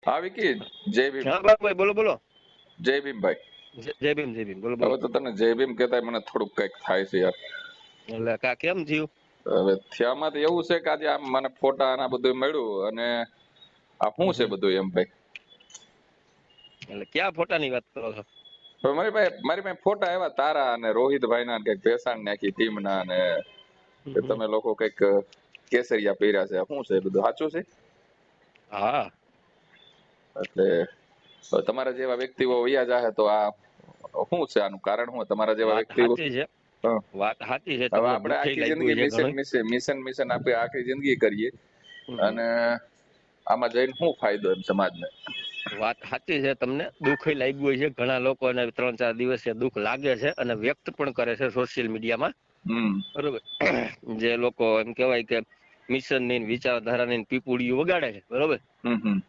હા વિકી, જય ભીમ. હા બાપભાઈ, બોલો બોલો. જય ભીમ ભાઈ. જય ભીમ બોલો બોલો. હવે તો તને જય ભીમ કહેતા મને થોડુંક કઈક થાય છે યાર. એટલે કા કેમ થયું? હવે થયામાં તો એવું છે કે આજે આમ મને ફોટા અને આ બધું મળ્યું અને આ શું છે બધું એમ ભાઈ. એટલે ક્યાં ફોટાની વાત કરો છો? હવે મારી પાસે ફોટા આવ્યા તારા અને રોહિતભાઈ ના કઈક ભેસાણ ને આખી ટીમ ના અને તમે લોકો કઈક કેસરિયા પહેર્યા છે. શું છે બધું સાચું છે? હા. એટલે તમારા જેવા વ્યક્તિઓ વયા જાહે તો આ શું છે, આનું કારણ શું? તમારા જેવા વાત વ્યક્તિઓ સાચી છે. હા. વાત સાચી છે. હવે તમને આપણે દુઃખે આખી લાગ્યું જિંદગી છે મિશન ઘણું. મિશન મિશન આપણે આખી જિંદગી કરીએ હમ. અને આમાં જઈને શું ફાયદો એમ સમાજને? વાત સાચી છે. તમને દુઃખે લાગ્યું છે. ઘણા લોકોને 3-4 દિવસે દુઃખ લાગે છે અને વ્યક્ત પણ કરે છે સોશિયલ મીડિયામાં. હમ બરોબર. જે લોકો એમ કહેવાય કે મિશન ની વિચારધારાની પીપુડીઓ વગાડે છે. બરોબર. હમ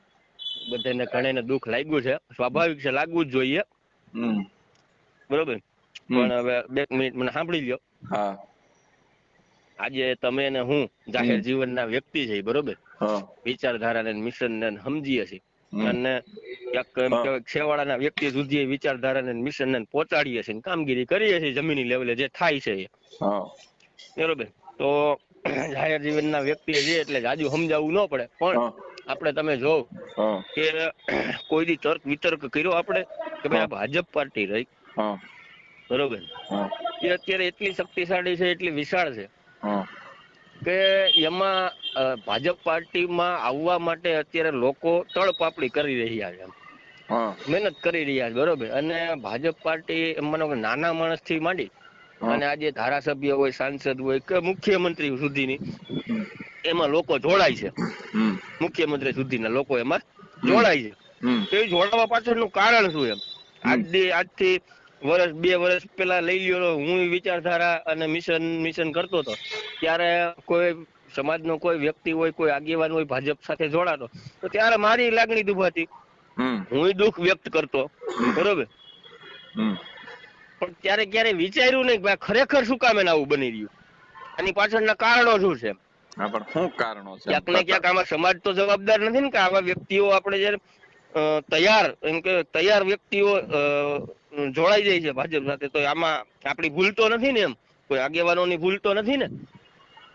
બધાને ઘણાને દુઃખ લાગ્યું છે. સ્વાભાવિક છે, લાગવું જ જોઈએ. હમ બરોબર. હમ પણ હવે 2 મિનિટ મને સાંભળી લ્યો. હા. આજે તમે ને હું જાહેર હમ જીવનના વ્યક્તિ છે. બરોબર. હા. વિચારધારાને મિશનને સમજીએ છીએ હમ અને ક્યાંક એમ હા કહેવાય છેવાડાના વ્યક્તિ સુધી વિચારધારાને મિશનને પહોંચાડીએ છીએ, કામગીરી કરીએ છીએ જમીની લેવલે જે થાય છે એ. હા. બરોબર. તો જાહેર જીવનના વ્યક્તિ છે એટલે જાજુ સમજાવવું ન પડે. પણ હા આપણે તમે જોવ હા કે કોઈ દી તર્ક વિતર્ક કર્યો આપણે કે ભાઈ હા આ ભાજપ પાર્ટી રહી. હા બરોબર. હા એ અત્યારે એટલી શક્તિશાળી છે, એટલી વિશાળ છે હા કે એમાં ભાજપ પાર્ટીમાં આવવા માટે અત્યારે લોકો તળપાપડી કરી રહ્યા છે. હા મહેનત કરી રહ્યા છે. બરોબર. અને ભાજપ પાર્ટી એમ માનો કે નાના માણસ થી માંડી હા અને આજે ધારાસભ્ય હોય, સાંસદ હોય કે મુખ્યમંત્રી સુધીની હમ એમાં લોકો જોડાય છે. હમ મુખ્યમંત્રી સુધીના લોકો એમાં હમ જોડાય છે. હમ તો એ જોડાવા પાછળનું કારણ શું? એમ હમ આજથી 1-2 વર્ષ પેલા લઈ લ્યો, હું વિચારધારા અને મિશન કરતો હતો ત્યારે કોઈ સમાજનો કોઈ વ્યક્તિ હોય, કોઈ આગેવાન હોય ભાજપ સાથે જોડાતો તો ત્યારે મારી લાગણી દુભાતી, હમ હું દુઃખ વ્યક્ત કરતો. બરોબર. હમ પણ ક્યારે વિચાર્યું નહીં કે ખરેખર શું કામ એને આવું બની રહ્યું, આની પાછળના કારણો શું છે. હા, પણ શું કારણો છે એમ ક્યાંક ને કરતા? ક્યાંક આમાં સમાજ તો જવાબદાર નથી ને કે આવા વ્યક્તિઓ આપણે જયારે તૈયાર વ્યક્તિઓ જોડાઈ જાય છે ભાજપ સાથે, તો આમાં આપણી ભૂલ તો નથી ને? એમ કોઈ આગેવાનોની ભૂલ તો નથી ને?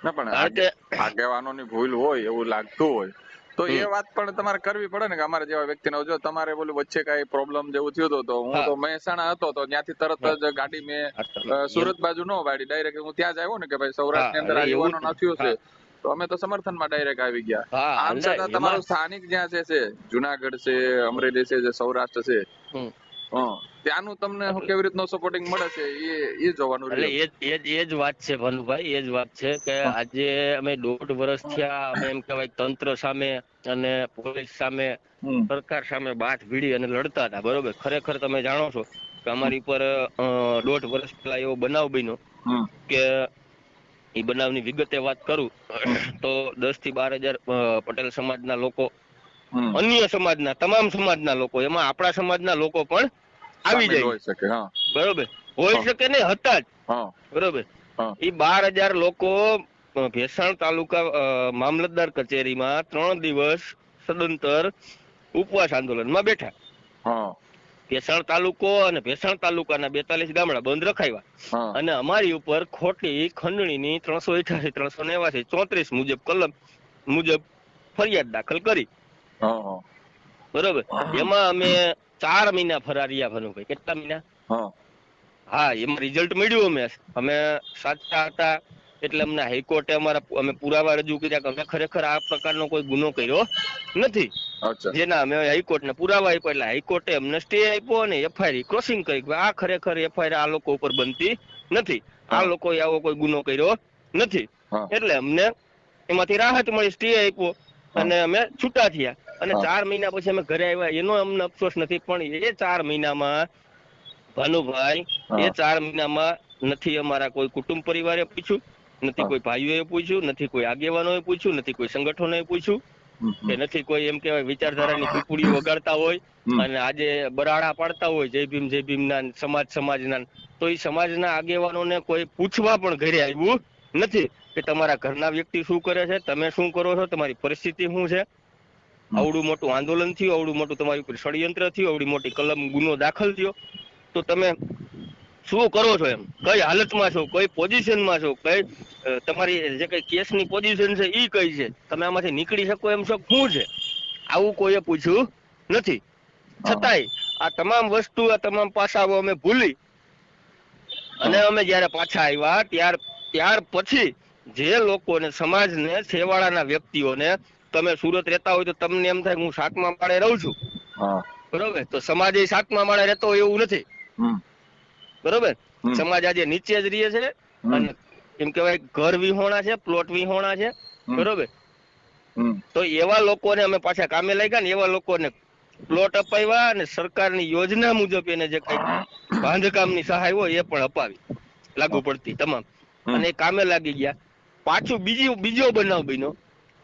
ના, પણ કારણ કે આગેવાનોની ભૂલ હોય એવું લાગતું હોય તો એ હમ વાત પણ તમારે કરવી પડે ને કે અમારા જેવા વ્યક્તિને જો તમારે બોલું વચ્ચે કઈ પ્રોબ્લેમ જેવું થયું હતું તો હું હા તો મહેસાણા હતો તો ત્યાંથી તરત હા જ ગાડી મેં હા તમે એમ સુરત બાજુ નો વાળી, ડાયરેક્ટ હું ત્યાં જ આવ્યો ને કે ભાઈ હા સૌરાષ્ટ્રની અંદર એટલે આ એવું યુવાનો ના થયું છે હા તો અમે તો સમર્થનમાં ડાયરેક્ટ આવી ગયા. હા આમ એટલે છતાં એમાં તમારું સ્થાનિક જ્યાં છે જુનાગઢ છે, અમરેલી છે, જે સૌરાષ્ટ્ર છે, હમ ત્યાંનું તમને એટલે કેવી રીતનું સપોર્ટિંગ મળે છે એ જોવાનું એટલે રહ્યું. એ જ વાત છે ભાનુભાઈ, એ જ વાત છે કે આજે અમે 1.5 વર્ષ થયા, અમે એમ કહેવાય તંત્ર સામે અને પોલીસ સામે, હમ સરકાર સામે બાથ ભીડી અને લડતા હતા. બરોબર. ખરેખર તમે જાણો છો કે અમારી પર 1.5 વર્ષ પેલા એવો બનાવ બન્યો હમ કે એ બનાવની વિગતે વાત કરું તો 10-12 હજાર પટેલ સમાજના લોકો, હમ અન્ય સમાજના તમામ સમાજના લોકો, એમાં આપણા સમાજના લોકો પણ આવી સામેલ જાય છે. હોય શકે. હા. બરોબર. હોય હા શકે ને, હતા જ. હા બરોબર. હા એ 12,000 લોકો ભેસાણ તાલુકા મામલતદાર કચેરીમાં 3 દિવસ સદંતર ઉપવાસ આંદોલનમાં બેઠા. હા ભેસાણ તાલુકો અને ભેસાણ તાલુકાના 42 ગામડા બંધ રખાવ્યા હા અને અમારી ઉપર ખોટી ખંડણીની 388, 389, 34 મુજબ કલમ મુજબ ફરિયાદ દાખલ કરી. હા બરોબર. હા એમાં અમે 4 મહિના ફરારિયા. ભાનુભાઈ, કેટલા મહિના? હા હા, એમાં રિઝલ્ટ મળ્યું. અમે સાચા હતા એટલે અમને હાઈકોર્ટે અમે પુરાવા રજૂ કર્યા કે અમે ખરેખર આ પ્રકારનો કોઈ ગુનો કર્યો નથી. અચ્છા. જેના અમે હાઈકોર્ટને પુરાવા આપ્યા એટલે હાઈકોર્ટે અમને સ્ટે આપ્યો અને એફઆઈઆર ક્રોસિંગ કરી. આ ખરેખર એફઆઈઆર આ લોકો ઉપર બનતી નથી, આ હા લોકોએ આવો કોઈ ગુનો કર્યો નથી. હા એટલે અમને એમાંથી રાહત મળી, સ્ટે આપ્યો હા અને અમે છૂટા થયા. અને હા 4 મહિના પછી અમે ઘરે આવ્યા. એનો અમને અફસોસ નથી, પણ એ 4 મહિનામાં ભાનુભાઈ, એ હા 4 મહિનામાં નથી અમારા કોઈ કુટુંબ પરિવારે પૂછ્યું, નથી હા કોઈ ભાઈઓએ પૂછ્યું, નથી કોઈ આગેવાનોએ પૂછ્યું, નથી કોઈ સંગઠનોએ પૂછ્યું, કે હમ નથી કોઈ એમ કહેવાય વિચારધારાની પીપુડીઓ વગાડતા હોય હમ અને આજે બરાડા પાડતા હોય જય ભીમ ના સમાજના, તો એ સમાજના આગેવાનોને કોઈ પૂછવા પણ ઘરે આવ્યું નથી કે તમારા ઘરના વ્યક્તિ શું કરે છે, તમે શું કરો છો, તમારી પરિસ્થિતિ શું છે. આવડું મોટું આંદોલન થયું, આવડું મોટું તમારી ઉપર ષડયંત્ર થયું, આવડી મોટી કલમ ગુનો દાખલ થયો, તો તમે શું કરો છો, એમ કઈ હાલતમાં છો, કઈ પોઝિશનમાં છો, કઈ તમારી જે કઈ કેસની પોઝિશન છે ઈ કઈ છે, તમે આમાંથી નીકળી શકો એમ છો શું છે, આવું કોઈએ પૂછ્યું નથી. છતાંય આ તમામ વસ્તુ, આ તમામ પાસાઓ અમે ભૂલી અને અમે જયારે પાછા આવ્યા ત્યાર પછી જે લોકોને, સમાજને, છેવાડાના વ્યક્તિઓને, તમે સુરત રહેતા હોય તો તમને એમ થાય હું 7મા માળે રહું છું, બરોબર, તો સમાજ એ 7મા માળે રહેતો હોય એવું નથી, બરોબર. સમાજ આજે નીચે જ રહે છે, અને એમ કહેવાય ઘર વિહોણા છે, પ્લોટ વિહોણા છે, બરોબર. તો એવા લોકોને અમે પાછા કામે લાગ્યા ને, એવા લોકોને પ્લોટ અપાવ્યા અને સરકારની યોજના મુજબ એને જે કઈ બાંધકામની સહાય હોય એ પણ અપાવી, લાગુ પડતી તમામ, અને એ કામે લાગી ગયા. પાછું બીજો બનાવ બન્યો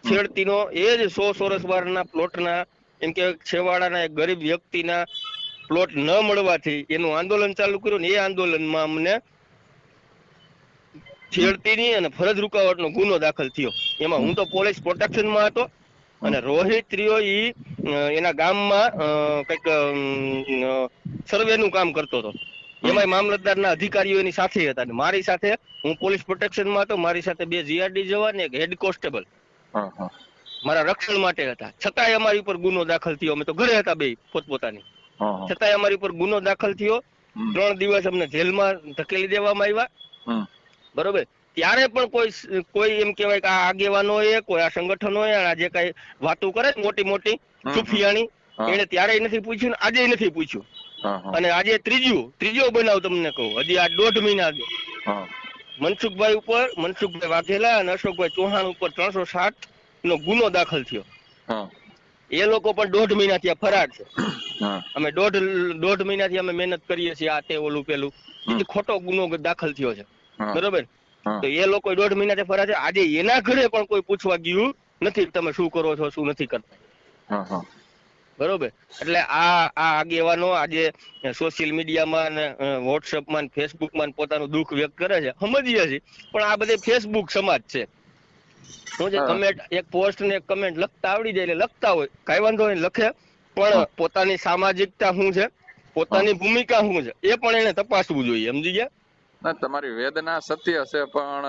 છેડતીનો, એ જ 100 ચોરસવારના પ્લોટના, એમ કે છેવાડાના એક ગરીબ વ્યક્તિના પ્લોટ ન મળવાથી એનું આંદોલન ચાલુ કર્યું ને એ આંદોલનમાં અમને છેડતીની અને ફરજ રૂકાવટનો ગુનો દાખલ થયો. એમાં હું તો પોલીસ પ્રોટેક્શનમાં હતો અને રોહિત રહ્યો ઈ એના ગામમાં કઈક સર્વેનું કામ કરતો હતો. એમાંય મામલતદારના અધિકારીઓ એની સાથે હતા અને મારી સાથે, હું પોલીસ પ્રોટેક્શનમાં હતો, મારી સાથે 2 જીઆરડી જવાન, એક હેડ કોન્સ્ટેબલ મારા રક્ષણ માટે હતા. છતાંય અમારી ઉપર ગુનો દાખલ થયો. અમે તો ઘરે હતા બે પોતપોતાની, છતાંય અમારી ઉપર ગુનો દાખલ થયો. 3 દિવસ અમને જેલમાં ધકેલી દેવામાં આવ્યા, બરોબર. ત્યારે પણ કોઈ એમ કેવાય કે આ આગેવાનોએ, કોઈ આ સંગઠનોએ આ જે કઈ વાતો કરે મોટી મોટી સુફિયાણી, એને ત્યારે નથી પૂછ્યું ને આજે નથી પૂછ્યું. અને આજે ત્રીજો બનાવ તમને કહું, હજી આ 1.5 મહિના આગળ મનસુખભાઈ વાઘેલા અને અશોકભાઈ ચૌહાણ ઉપર 307 નો ગુનો દાખલ થયો. એ લોકો પણ 1.5 મહિનાથી ફરાર છે. અમે દોઢ મહિનાથી અમે મહેનત કરીએ છીએ, આ તે ઓલું પેલું, એ ખોટો ગુનો દાખલ થયો છે, બરોબર. તો એ લોકો 1.5 મહિનાથી ફરાર છે. આજે એના ઘરે પણ કોઈ પૂછવા ગયું નથી તમે શું કરો છો, શું નથી કરતા, બરોબર. એટલે આ આગેવાનો આજે સોશિયલ મીડિયામાં ને વોટ્સએપમાં ને ફેસબુકમાં પોતાનું દુઃખ વ્યક્ત કરે છે, સમજીએ છીએ, પણ આ બધે ફેસબુક સમાજ છે. હું જે કમેન્ટ, એક પોસ્ટ ને એક કમેન્ટ લખતા આવડી જાય એટલે લખતા હોય, કઈ વાંધો નહીં, લખે, પણ પોતાની સામાજિકતા શું છે, પોતાની ભૂમિકા શું છે, એ પણ એને તપાસવું જોઈએ, સમજી ગયા. ના, તમારી વેદના સત્ય છે, પણ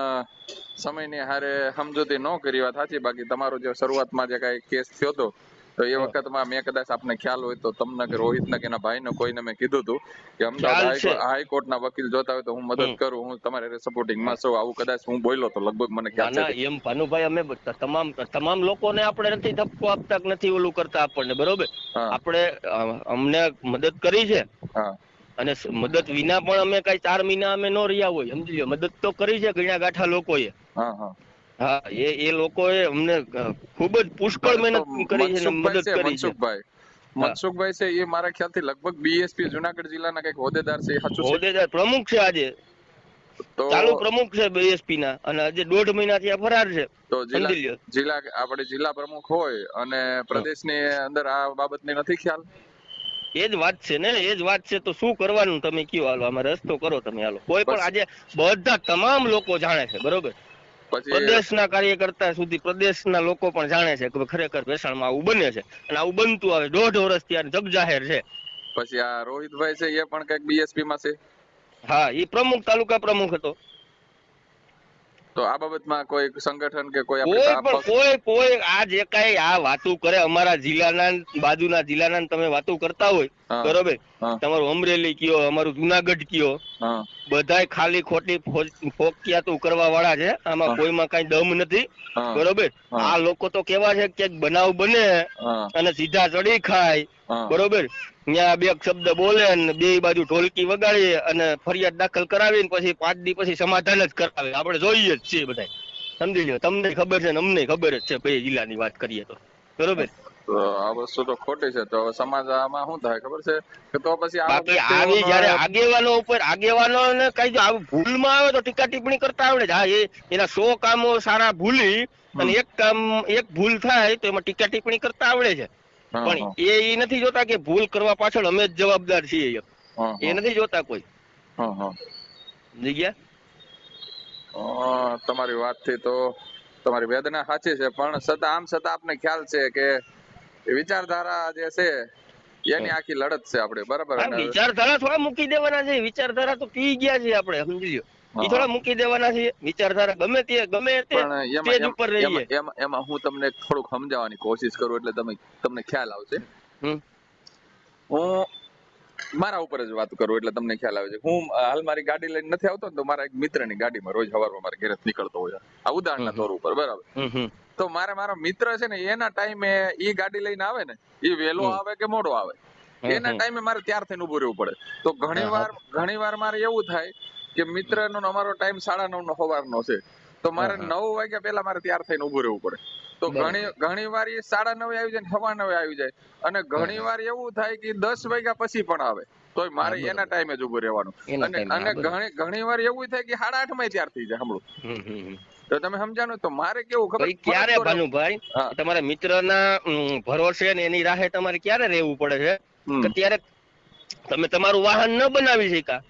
સમયની હારે સમજૂતી ન કરી વાત સાચી. બાકી તમારો જે શરૂઆતમાં જે કઈ કેસ થયો હતો તો એ વખતમાં મેં કદાચ આપને ખ્યાલ હોય તો તમને કે રોહિતને કે એના ભાઈને કોઈને મેં કીધું હતું કે અમદાવાદ હાઈકોર્ટના વકીલ જોતા હોય તો હું મદદ કરું, હું તમારે સપોર્ટિંગમાં છું, આવું કદાચ હું બોલ્યો તો લગભગ મને ખ્યાલ છે. એમ ભાનુભાઈ, અમે તમામ લોકોને આપણે નથી ધક્કો આપતા, નથી ઓલું કરતા આપણને, બરોબર. આપણે અમને મદદ કરી છે, અને મદદ વિના પણ અમે કઈ 4 મહિના અમે નો રહ્યા હોય, સમજી લો. મદદ તો કરી છે ઘણા ગાંઠા લોકોએ. હા, એ લોકોએ અમને ખૂબ જ પુષ્કળ મહેનત કરી છે, મદદ કરી છે. મનસુખભાઈ છે એ મારા ખ્યાલથી લગભગ બીએસપી જુનાગઢ જિલ્લાના કઈક હોદ્દેદાર છે, સાચું છે? હોદ્દેદાર પ્રમુખ છે આજે, તો ચાલુ પ્રમુખ છે બીએસપી ના, અને આજે 1.5 મહિનાથી ફરાર છે. તો આપણે જિલ્લા પ્રમુખ હોય અને પ્રદેશની અંદર આ બાબતની નથી ખ્યાલ? એ જ વાત છે ને, એ જ વાત છે. તો શું કરવાનું તમે કયો, હાલો આમાં રસ્તો કરો તમે, હાલો. કોઈ પણ આજે બધા તમામ લોકો જાણે છે, બરોબર. પ્રદેશના કાર્યકર્તા સુધી, પ્રદેશના લોકો પણ જાણે છે કે ખરેખર ભેસાણમાં આવું બને છે, અને આવું બનતું આવે 1.5 વર્ષથી આ જગ જાહેર છે. પછી આ રોહિતભાઈ છે એ પણ કઈક બીએસપી માં છે? હા, એ પ્રમુખ, તાલુકા પ્રમુખ હતો. તો આ બાબતમાં કોઈ સંગઠન કે કોઈ કોઈ આ જે કઈ આ વાતો કરે અમારા જિલ્લાના, બાજુના જિલ્લાના તમે વાતો કરતા હોય, બરોબર, તમારું અમરેલી કયો, અમારું જુનાગઢ કયો, બધાય ખાલી ખોટી ફોકિયાતું કરવા વાળા છે. આમાં કોઈમાં કઈ દમ નથી, બરોબર. આ લોકો તો કેવા છે કે બનાવ બને અને સીધા ચડી ખાય, બરોબર, ત્યાં 2 શબ્દ બોલે ને 2 બાજુ ઢોલકી વગાડી અને ફરિયાદ દાખલ કરાવીને પછી 5 દી પછી સમાધાન જ કરાવે. આપણે જોઈએ જ છીએ બધા, સમજી લો. તમને ખબર છે ને અમને ખબર જ છે, 2 જિલ્લાની વાત કરીએ તો, બરોબર. તો આ વસ્તુ તો ખોટી છે. તો સમાજ આમાં શું થાય ખબર છે કે તો પછી આવી જયારે આગેવાનોને કઈ આવું ભૂલમાં આવે તો ટીકા ટિપ્પણી કરતા આવડે છે. હા, એના 100 કામો સારા ભૂલી અને એક ભૂલ થાય તો એમાં ટીકા ટિપ્પણી કરતા આવડે છે, પણ એ નથી જોતા કે ભૂલ કરવા પાછળ અમે જ જવાબદાર છીએ, એ નથી જોતા કોઈ. સમજી ગયા? તમારી વાતથી તો તમારી વેદના સાચી છે, પણ આમ છતાં આપને ખ્યાલ છે કે વિચારધારા જે છે એની આખી લડત છે આપણે, બરાબર. હા, વિચારધારા થોડા મૂકી દેવાના છે, વિચારધારા તો પી ગયા છે આપણે, સમજી લો. એ થોડા મૂકી દેવાના છે વિચારધારા, ગમે તે પણ સ્ટેજ ઉપર રહીએ. એમાં હું તમને થોડુંક સમજાવવાની કોશિશ કરું એટલે તમને ખ્યાલ આવશે. હું મારા ઉપર જ વાત કરું એટલે તમને ખ્યાલ આવે છે. હું હાલ મારી ગાડી લઈને નથી આવતો ને, તો મારા એક મિત્રની ગાડીમાં રોજ સવારમાં મારા ઘરે નીકળતો હોય, આ ઉદાહરણના તોર ઉપર, બરાબર. તો મારો મિત્ર છે ને, એના ટાઈમે ઈ ગાડી લઈને આવે ને, ઈ વહેલો આવે કે મોડો આવે, એના ટાઈમે મારે ત્યાર થઈને ઉભું રહેવું પડે. તો ઘણી વાર મારે એવું થાય કે મિત્રનો અમારો ટાઈમ 9:30 નો સવારનો છે, તો મારે 9 વાગ્યા પહેલા મારે ત્યાર થઈને ઉભું રહેવું પડે. તો ઘણી વાર એ 9:30 આવી જાય, 9:15 આવી જાય, અને ઘણી વાર એવું થાય કે 10 વાગ્યા પછી પણ આવે, તો મારે એના ટાઈમે જ ઉભું રહેવાનું. અને ઘણી વાર એવું થાય કે 8:30 માં તૈયાર થઈ જાય. સાંભળો તો તમે સમજાનું. તો મારે કેવું ખબર, ક્યારે ભાનુભાઈ તમારા મિત્રના ભરોસે ને એની રાહે તમારે ક્યારે રહેવું પડે છે કે ત્યારે તમે તમારું વાહન ન બનાવી શક્યા,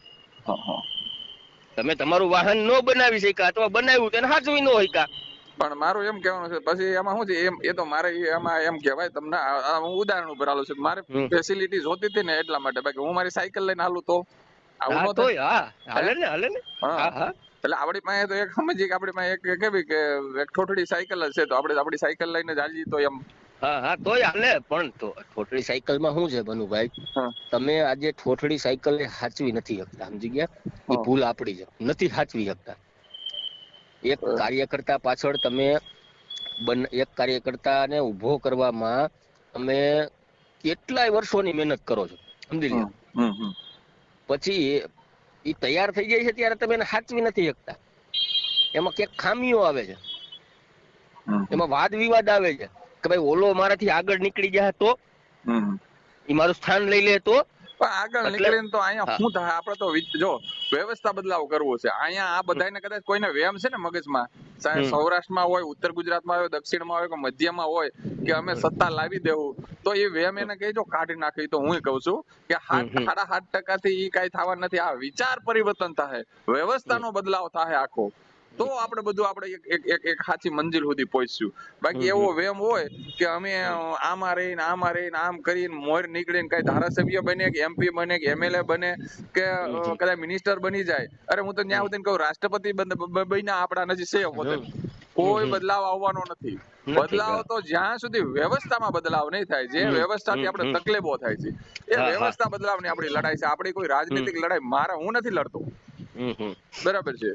તમે તમારું વાહન ન બનાવી શક્યા, અથવા બનાવ્યું તેને સાચવી ન શક્યા. પણ મારું એમ કહેવાનું છે, પછી એમાં શું છે, એ તો મારે એમાં એમ કહેવાય, તમને હું ઉદાહરણ ઉપર આલું છું, મારે ફેસિલિટી જોતી હતી ને એટલા માટે. બાકી હું મારી સાયકલ લઈને હાલું તો આવું ન થાય. હાલે ને. એટલે આપણી પાસે તો એક સમજીએ કે આપણી પાસે એક કેવી કે એક ઠોઠડી સાયકલ જ છે, તો આપણે આપણી સાયકલ લઈને જ હાલીએ તો એમ. તોય હાલે. પણ ઠોઠડી સાયકલમાં શું છે ભનુભાઈ, તમે આજે ઠોઠડી સાયકલ સાચવી નથી શકતા, સમજી ગયા? એ ભૂલ આપણી છે, નથી સાચવી શકતા. એક કાર્યકર્તા પાછળ તમે એક કાર્યકર્તાને ઉભો કરવામાં તમે કેટલાય વર્ષોની મહેનત કરો છો, સમજી લો. પછી એ તૈયાર થઈ જાય છે ત્યારે તમે એને સાચવી નથી શકતા. એમાં ક્યાંક ખામીઓ આવે છે, એમાં વાદ વિવાદ આવે છે કે ભાઈ ઓલો મારાથી આગળ નીકળી જાય તો એ મારું સ્થાન લઈ લે તો. આગળ નીકળીને તો અહીંયા શું થાય, આપણે તો જો વ્યવસ્થા બદલાવ કરવો છે. અહીંયા આ બધાને કદાચ કોઈને વેમ છે ને મગજમાં, સૌરાષ્ટ્રમાં હોય, ઉત્તર ગુજરાતમાં હોય, દક્ષિણમાં હોય કે મધ્યમાં હોય, કે અમે સત્તા લાવી દેવું, તો એ વેમ એને કહેજો કાઢી નાખી. તો હું કહું છું કે 7.5% થી ઈ કઈ થવા નથી. આ વિચાર પરિવર્તન થાય, વ્યવસ્થાનો બદલાવ થાય આખો, તો આપણે બધું એક સાચી મંજિલ સુધી પહોંચશું. બાકી એવો વેમ હોય કે અમે આમાં રહીને આમ કરીને મોર નીકળીને કઈ ધારાસભ્ય બને કે MP બને કે MLA બને કે કદાચ મિનિસ્ટર બની જાય, અરે હું તો ત્યાં સુધી કહું રાષ્ટ્રપતિ બન્યા આપણા નજીક છે હોતે, કોઈ બદલાવ આવવાનો નથી. બદલાવ તો જ્યાં સુધી વ્યવસ્થામાં બદલાવ નહીં થાય, જે વ્યવસ્થાથી આપણે તકલીફો થાય છે, એ વ્યવસ્થા બદલાવની આપણી લડાઈ છે. આપણી કોઈ રાજનીતિક લડાઈ હું નથી લડતો, બરાબર છે.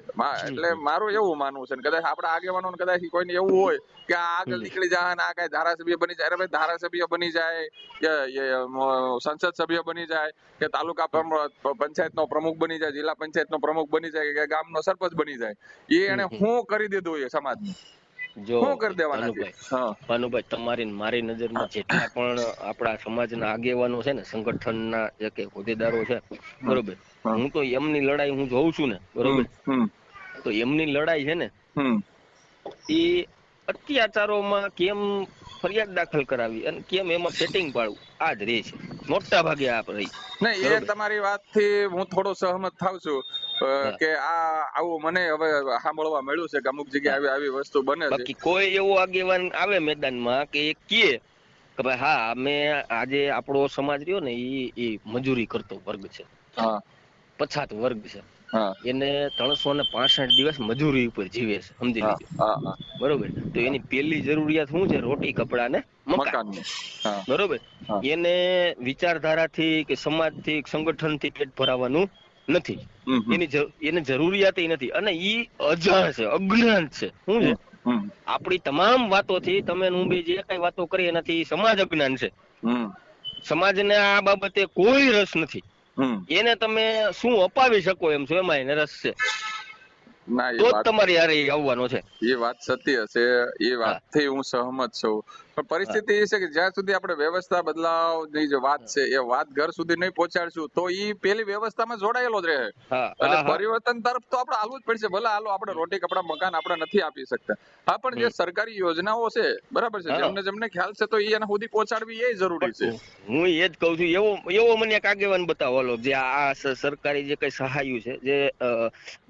એટલે મારું એવું માનવું છે, કદાચ આપણા આગેવાનો કદાચ કોઈને એવું હોય કે આગળ નીકળી જાય ને આ કઈ ધારાસભ્ય બની જાય, અરે ભાઈ ધારાસભ્ય બની જાય કે સંસદ સભ્ય બની જાય કે તાલુકા પંચાયતનો પ્રમુખ બની જાય, જિલ્લા પંચાયતનો પ્રમુખ બની જાય કે ગામનો સરપંચ બની જાય, એ એને શું કરી દીધું એ સમાજનું, શું કરી દેવાના છે? ભાનુભાઈ, તમારી મારી નજરમાં જેટલા પણ આપણા સમાજના આગેવાનો છે ને, સંગઠનના જે કે હોદ્દેદારો છે, બરોબર, હું તો એમની લડાઈ હું જોઉં છું ને, બરોબર, તો એમની લડાઈ છે ને એ અત્યાચારોમાં કેમ ફરિયાદ દાખલ કરાવી અને કેમ એમાં સેટિંગ પાડવું, આ જ રહે છે મોટા ભાગે. આ રહી નહીં, એ તમારી વાતથી હું થોડો સહમત થાઉં છું કે આવું મને હવે સાંભળવા મળ્યું છે કે અમુક જગ્યાએ આવી વસ્તુ બને છે. બાકી કોઈ એવો આગેવાન આવે મેદાનમાં કે કહે કે ભાઈ હા, અમે આજે આપણો સમાજ રહ્યો ને એ મજૂરી કરતો વર્ગ છે, પછાત વર્ગ છે, એને 365 દિવસ મજૂરી ઉપર જીવે છે, સમજી લીધું, બરોબર. તો એની પહેલી જરૂરિયાત શું છે? રોટી, કપડા ને મકાન, બરોબર. એને વિચારધારાથી કે સમાજથી સંગઠનથી પેટ ભરાવાનું નથી, એને જરૂરિયાત નથી, અને ઈ અજાણ છે, અજ્ઞાન છે. શું છે? આપણી તમામ વાતોથી તમે હું બી જે કઈ વાતો કરી એનાથી સમાજ અજ્ઞાન છે. સમાજને આ બાબતે કોઈ રસ નથી. એને તમે શું અપાવી શકો એમ છો, એમાં એને રસ છે, તો જ તમારી હારે આવવાનો છે. એ વાત સત્ય છે, એ વાતથી હું સહમત છું. પણ પરિસ્થિતિ એ છે કે જ્યાં સુધી આપણે વ્યવસ્થા બદલાવની જે વાત છે એ વાત ઘર સુધી નહીં પહોંચાડશું તો એ પેલી વ્યવસ્થામાં જોડાયેલો જ રહે. એટલે પરિવર્તન તરફ તો આપણે હાલવું જ પડશે. ભલે હાલો આપણે રોટી, કપડા, મકાન આપણે નથી આપી શકતા, હા, પણ જે સરકારી યોજનાઓ છે, બરાબર છે, જેમને ખ્યાલ છે તો એના સુધી પહોંચાડવી એ જરૂરી છે. હું એ જ કઉ છું. એવો મને એક આગેવાન બતાવો જે આ સરકારી જે કઈ સહાયું છે, જે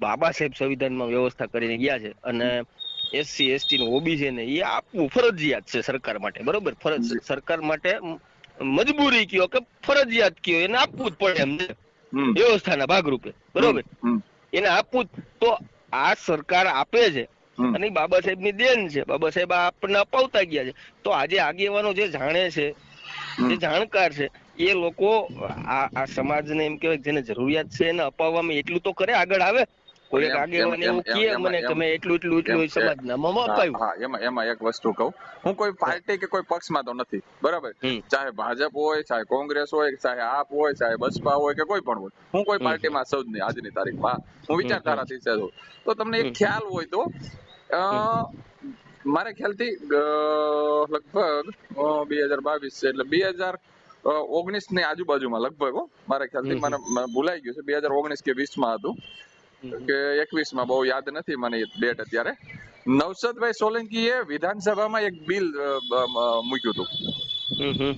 બાબા સાહેબ સંવિધાનમાં વ્યવસ્થા કરીને ગયા છે, અને એસસી એસટી નું ઓબીસી ને એ આપવું ફરજિયાત છે સરકાર માટે, બરોબર? સરકાર માટે મજબૂરી કયો કે ફરજિયાત કયો, એને આપવું જ પડે એમ છે હમ વ્યવસ્થાના ભાગરૂપે, હમ બરોબર? હમ એને આપવું તો આ સરકાર આપે છે હમ અને બાબા સાહેબ ની દેન છે, બાબા સાહેબ આપણને અપાવતા ગયા છે. તો આજે આગેવાનો જે જાણે છે, જે હમ જાણકાર છે, એ લોકો આ સમાજને એમ કહેવાય જેને જરૂરિયાત છે એને અપાવવામાં એટલું તો કરે, આગળ આવે. કોઈ એક પણ એમ આગેવાન એમ એવું એમ કહે એમ મને કે એમ મેં એટલું એમ સમાજનામાં હા અપાયું. હા એમાં એક વસ્તુ કહું, હું કોઈ પાર્ટી કે કોઈ પક્ષમાં તો નથી, બરાબર? હમ ચાહે ભાજપ હોય, ચાહે કોંગ્રેસ હોય, ચાહે આપ હોય, ચાહે બસપા હોય કે કોઈ પણ હોય, હું કોઈ હમ પાર્ટીમાં સૌ જ નહીં આજની તારીખમાં. હું હમ હમ વિચારધારાથી છે. તો તમને એક હમ ખ્યાલ હોય તો અ, હમ મારે ખ્યાલથી લગભગ 2022 છે એટલે 2019 ની આજુબાજુમાં લગભગ, મારા ખ્યાલથી હમ મને ભૂલાઈ ગયું છે, 2019 કે 20 હતું હમ કે 21 બહુ યાદ નથી મને ડેટ અત્યારે. નવસદભાઈ સોલંકીએ વિધાનસભામાં એક બિલ મૂક્યું હતું હમ હમ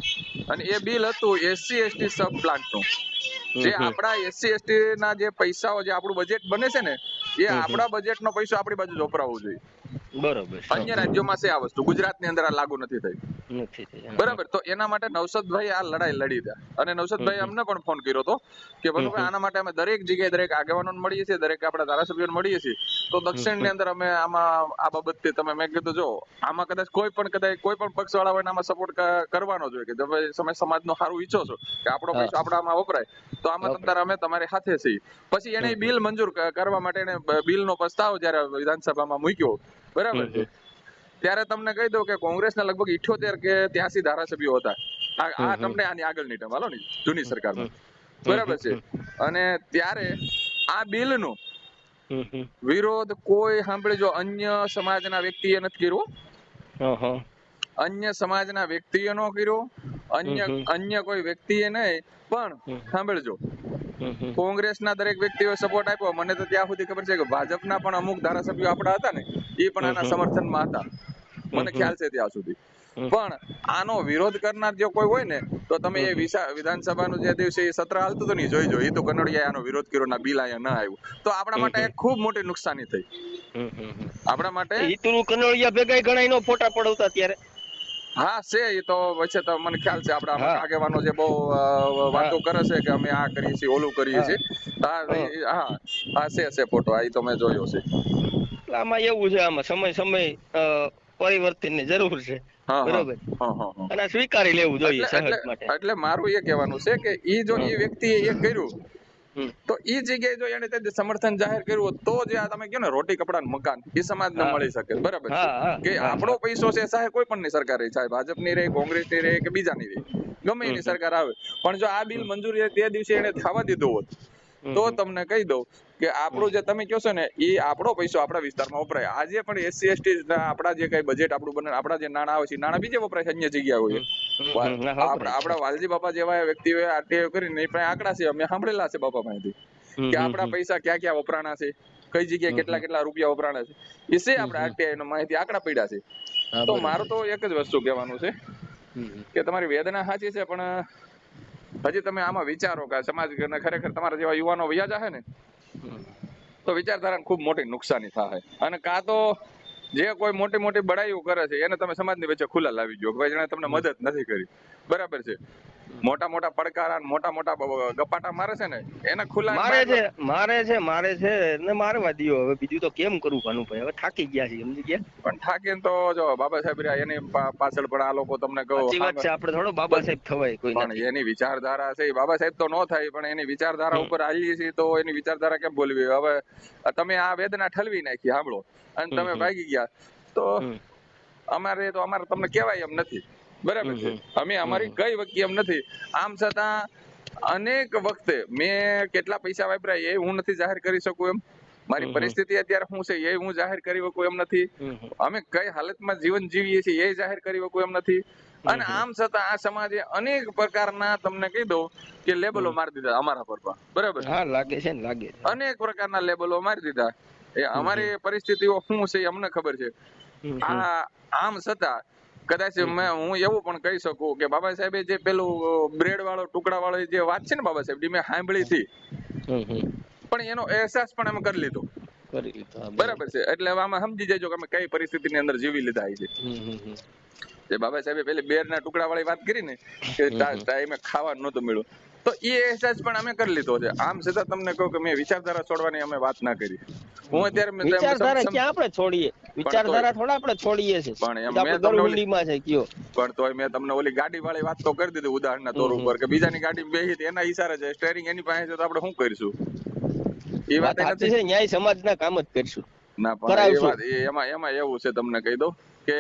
અને એ બિલ હતું એસસી એસટી સબ પ્લાન્ટનું. જે હમ હમ આપણા એસસી એસટી ના જે પૈસાઓ, જે આપણું બજેટ બને છે ને, એ હમ હમ આપણા બજેટનો પૈસો આપણી બાજુ જ વપરાવવો જોઈએ. બરોબર. અન્ય રાજ્યોમાં છે આ વસ્તુ, ગુજરાતની અંદર આ લાગુ નથી થઈ. નથી થઈ. બરાબર, તો એના માટે નવસદભાઈ આ લડાઈ લડી હતા અને હમ નવસદભાઈ હમ અમને પણ ફોન કર્યો હતો કે હમ ભનુભાઈ હમ આના માટે અમે દરેક જગ્યાએ દરેક આગેવાનોને મળીએ છીએ, દરેક આપણા ધારાસભ્યોને મળીએ છીએ, તો હમ દક્ષિણની અંદર અમે આમાં આ બાબતથી તમે, મેં કીધું જો આમાં કદાચ કોઈ પણ પક્ષ વાળા હોય આમાં સપોર્ટ કરવાનો જોઈએ કે તમે સમાજનું સારું ઈચ્છો છો કે આપણો હા પૈસો આપણામાં વપરાય, તો આમાં વપરાય. અમે તમારી સાથે છીએ. પછી એને હમ હમ બિલ મંજૂર કરવા માટે એને બિલનો પ્રસ્તાવ જ્યારે વિધાનસભામાં મૂક્યો, બરાબર હમ છે, હમ ત્યારે તમને કહી દઉં કે કોંગ્રેસના લગભગ 78 કે 83 ધારાસભ્યો હતા. આ હમ તમને આની આગળની ટર્મ હાલો ને, જૂની હમ સરકારમાં, હમ બરાબર છે. હમ અને ત્યારે આ બિલનો હમ હમ વિરોધ કોઈ સાંભળજો અન્ય સમાજના વ્યક્તિએ નથી કર્યો. હા. અન્ય સમાજના વ્યક્તિએ ન કર્યો, હમ હમ અન્ય કોઈ વ્યક્તિએ નહીં, પણ હમ સાંભળજો, હમ હમ કોંગ્રેસના દરેક વ્યક્તિઓએ સપોર્ટ આપ્યો. મને તો ત્યાં સુધી ખબર છે કે ભાજપના પણ અમુક ધારાસભ્યો આપણા હતા ને, એ પણ હમ આના હમ સમર્થનમાં હતા, હમ મને હમ ખ્યાલ છે ત્યાં સુધી. હમ પણ આનો વિરોધ કરનાર જો કોઈ હોય ને, તો તમે હમ એ વિધાનસભાનું જે દિવસે એ સત્ર હાલતું હતું ને, જોઈજો, એ તો કનોડિયાએ આનો વિરોધ કર્યો ના, બિલ અહીંયા ના આવ્યું, તો આપણા માટે એક ખૂબ મોટી નુકસાની થઈ. આપણા માટે હિતુલ કનોડિયા ભેગા ઘણા નો ફોટા પડવતા ત્યારે. હા છે, એ તો વચ્ચે તો મને ખ્યાલ છે આપણા અમુક હા આગેવાનો જે બહુ હા વાતો કરે છે કે અમે આ કરીએ છીએ, ઓલું કરીએ હા છીએ. હા છે ફોટો, આ તો મેં જોયો છે. આમાં એવું છે, આમાં સમય પરિવર્તનની જરૂર છે, હા હા બરોબર? હા હા હા અને સ્વીકારી લેવું જોઈએ એટલે એટલે સહજ માટે. એટલે મારું એ કહેવાનું છે કે ઈ જો હમ એ વ્યક્તિએ એ કર્યું, હમ તો એ જગ્યાએ જો એને તે સમર્થન જાહેર કર્યું હોત, તો જે આ તમે કહો ને રોટી કપડા મકાન, એ સમાજને હા મળી શકે, બરાબર છે? હા હા કે હા આપણો હા પૈસો છે, ચાહે કોઈ પણ ની સરકાર રહી, ચાહે ભાજપની રહે, કોંગ્રેસની રહે કે બીજાની રહે, ગમે હમ એની હમ સરકાર આવે, પણ જો આ બિલ મંજૂરી તે દિવસે એને થવા દીધો હોત, તો હમ તમને કહી દઉં કે હમ આપણું જે તમે કહો છો ને, એ આપણો પૈસો આપણા વિસ્તારમાં વપરાય. આજે પણ એસસી એસટી આપણા જે કઈ બજેટ આપણું બને, આપણા જે નાણાં આવે છે, નાણાં બીજે વપરાય છે અન્ય જગ્યાએ. ના વપરાય છે. આપણા વાલજી બાપા જેવા વ્યક્તિઓએ આરટીઆઈ કરીને એ આંકડા છે, અમે સાંભળેલા છે બાપા પાસેથી, હમ કે હમ આપણા હમ પૈસા ક્યાં ક્યાં વપરાણા છે, કઈ જગ્યાએ હમ કેટલા હમ કેટલા રૂપિયા વપરાણા છે, એ છે હમ આપણે હમ આરટીઆઈ નો માહિતી આંકડા પડ્યા છે. હા તો મારું બરોબર તો છે. એક જ વસ્તુ કહેવાનું છે હમ કે તમારી વેદના સાચી છે, પણ હજી તમે આમાં વિચારો કે સમાજ ખરેખર તમારા જેવા યુવાનો વયા જાહે ને, હમ તો વિચારધારાને ખૂબ મોટી નુકસાની થાય. અને કાં તો જે કોઈ મોટી મોટી બડાઈઓ કરે છે, એને તમે સમાજની વચ્ચે ખુલ્લા લાવી દો કે ભાઈ જેણે તમને હમ મદદ નથી કરી, બરાબર છે? મોટા મોટા પડકારા, મોટા મોટા ગપાટા મારે છે ને, એને ખુલ્લા મારે છે ને મારવા દ્યો. હવે બીજું તો કેમ કરું ભાનુભાઈ, હવે થાકી ગયા છે, સમજી ગયા? પણ થાકીને તો જો બાબા સાહેબ રહ્યા, એની પાછળ પણ આ લોકો તમને કહું સાચી વાત હા, છે, આપણે થોડો બાબા સાહેબ થવાય કોઈ પણ નથી. એની વિચારધારા છે, બાબા સાહેબ તો નો થાય, પણ એની વિચારધારા હમ ઉપર આવીએ છીએ તો એની વિચારધારા કેમ બોલવી? હવે તમે આ વેદના ઠલવી નાખી, સાંભળો, અને હમ તમે હમ ભાગી ગયા, તો હમ અમારે તમને કહેવાય એમ નથી, બરાબર છે? હમ અમે અમારી હમ કઈ વકી એમ નથી. આમ છતાં અનેક વખતે મેં કેટલા પૈસા વાપર્યા એ હું નથી જાહેર કરી શકું એમ, મારી હમ પરિસ્થિતિ અત્યારે શું છે એ હું જાહેર કરી શકું એમ નથી, હમ હમ અમે કઈ હાલતમાં જીવન જીવીએ છીએ એ જાહેર કરી શકું એમ નથી. અને હમ આમ છતાં આ સમાજે અનેક પ્રકારના, તમને કહી દઉં કે લેબલો હમ મારી દીધા અમારા પર પણ, બરાબર છે? હા લાગે છે ને, લાગે છે. અનેક પ્રકારના લેબલો મારી દીધા. એ હમ હમ અમારી પરિસ્થિતિઓ શું છે એ અમને ખબર છે. હમ હમ આ આમ છતાં કદાચ હમ હું એવું પણ કહી શકું કે બાબા સાહેબે જે પેલું બ્રેડ વાળો ટુકડા વાળો જે વાત છે ને બાબા સાહેબ, મેં સાંભળી હતી, હમ હમ પણ એનો અહેસાસ પણ અમે કરી લીધો. કરી લીધો. હા, બરાબર છે. એટલે હવે આમાં સમજી જજો કે અમે કઈ પરિસ્થિતિની અંદર જીવી લીધા છે. જે બાબા સાહેબે પેલી બેરના ટુકડા વાળી વાત કરી ને કે ટાઈમે ખાવાનું નહોતું મળ્યું, તો એ અહેસાસ પણ અમે કરી લીધો છે. આમ છતાં તમને કહું કે મેં વિચારધારા છોડવાની અમે વાત ના કરી. હું અત્યારે વિચારધારા ક્યાં આપણે છોડીએ? વિચારધારા થોડા આપણે છોડીએ છે, પણ એમ આપણે મેં તમને ગળહુંડીમાં છે કયો. પણ તોય મેં તમને ઓલી ગાડી વાળી વાત તો કરી દીધી ઉદાહરણના તોર ઉપર કે બીજાની ગાડી બેહી હતી એના ઈશારે છે, સ્ટેરિંગ એની પાસે છે, તો આપણે શું કરીશું? એ વાત સાચી છે, ન્યાય સમાજના કામ જ કરશું. ના પણ એ વાત એમાં એવું છે, તમને કહી દઉં કે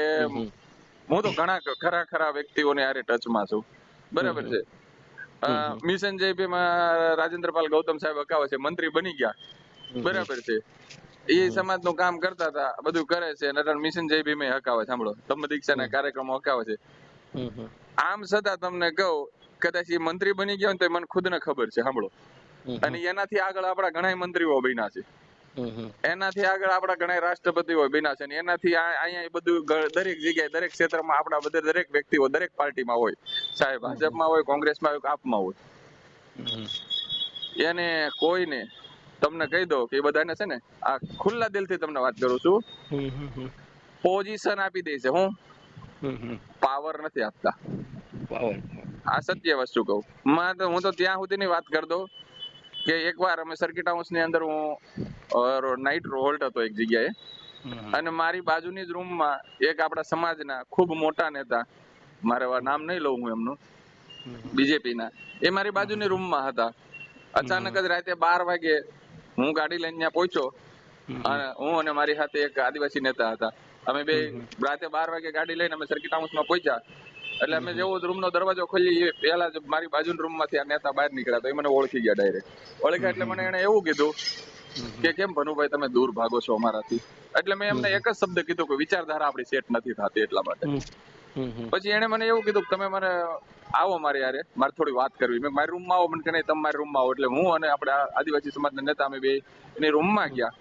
હું તો ઘણા ખરા વ્યક્તિઓને હારે ટચમાં છું. બરાબર છે. મિશન JP માં રાજેન્દ્રપાલ ગૌતમ સાહેબ અકાવે છે, મંત્રી બની ગયા. બરાબર છે. એ સમાજનું કામ કરતા હતા, બધું કરે છે. અને મિશન JP માં હકાવે, સાંભળો, ધમ્મ દીક્ષાના કાર્યક્રમો હકાવે છે. આમ છતાં તમને કહું, કદાચ એ મંત્રી બની ગયા ને તો મને ખુદને ખબર છે, સાંભળો. અને એનાથી આગળ આપણા ઘણા મંત્રીઓ બન્યા છે. એનાથી આગળ આપણા ઘણા રાષ્ટ્રપતિઓ બન્યા છે. એનાથી અહીંયા બધું દરેક જગ્યાએ દરેક ક્ષેત્રમાં આપણા બધા દરેક વ્યક્તિઓ દરેક પાર્ટીમાં હોય, ચાહે ભાજપમાં હોય, કોંગ્રેસમાં હોય, આપમાં હોય. એને કોઈને તમને કહી દો કે એ બધાને છે ને, આ ખુલ્લા દિલથી તમને વાત કરું છું, પોઝિશન આપી દે છે. હું પાવર નથી આપતા. આ સત્ય વસ્તુ કહું. હું તો ત્યાં સુધીની વાત કરી દઉં કે એકવાર અમે સર્કિટ હાઉસની અંદર હું નાઇટ હોલ્ટ હતો એક જગ્યાએ, અને મારી બાજુની જ રૂમમાં એક આપણા સમાજના ખૂબ મોટા નેતા, મારે નામ નહીં લઉં હું એમનું, BJPના, એ મારી બાજુની રૂમમાં હતા. અચાનક જ રાતે 12 વાગે હું ગાડી લઈને ત્યાં પહોંચ્યો, અને હું અને મારી સાથે એક આદિવાસી નેતા હતા. અમે બે રાતે 12 વાગે ગાડી લઈને અમે સર્કિટ હાઉસમાં પહોંચ્યા. એટલે અમે જેવો રૂમનો દરવાજો ખોલી, પહેલા જ મારી બાજુના રૂમમાંથી આ નેતા બહાર નીકળ્યા, તો એ મને ઓળખી ગયા ડાયરેક્ટ. ઓળખ્યા એટલે મને એને એવું કીધું કે કેમ ભનુભાઈ તમે દૂર ભાગો છો અમારાથી? એટલે મેં એમને એક જ શબ્દ કીધું કે વિચારધારા આપણી સેટ નથી થતી એટલા માટે. પછી એને મને એવું કીધું કે તમે મને આવો મારી યારે, મારે થોડી વાત કરવી. મેં મારી રૂમમાં આવો, મને કે નહીં તમે મારી રૂમમાં આવો. એટલે હું અને આપણે આદિવાસી સમાજના નેતા અમે બે એની રૂમમાં ગયા.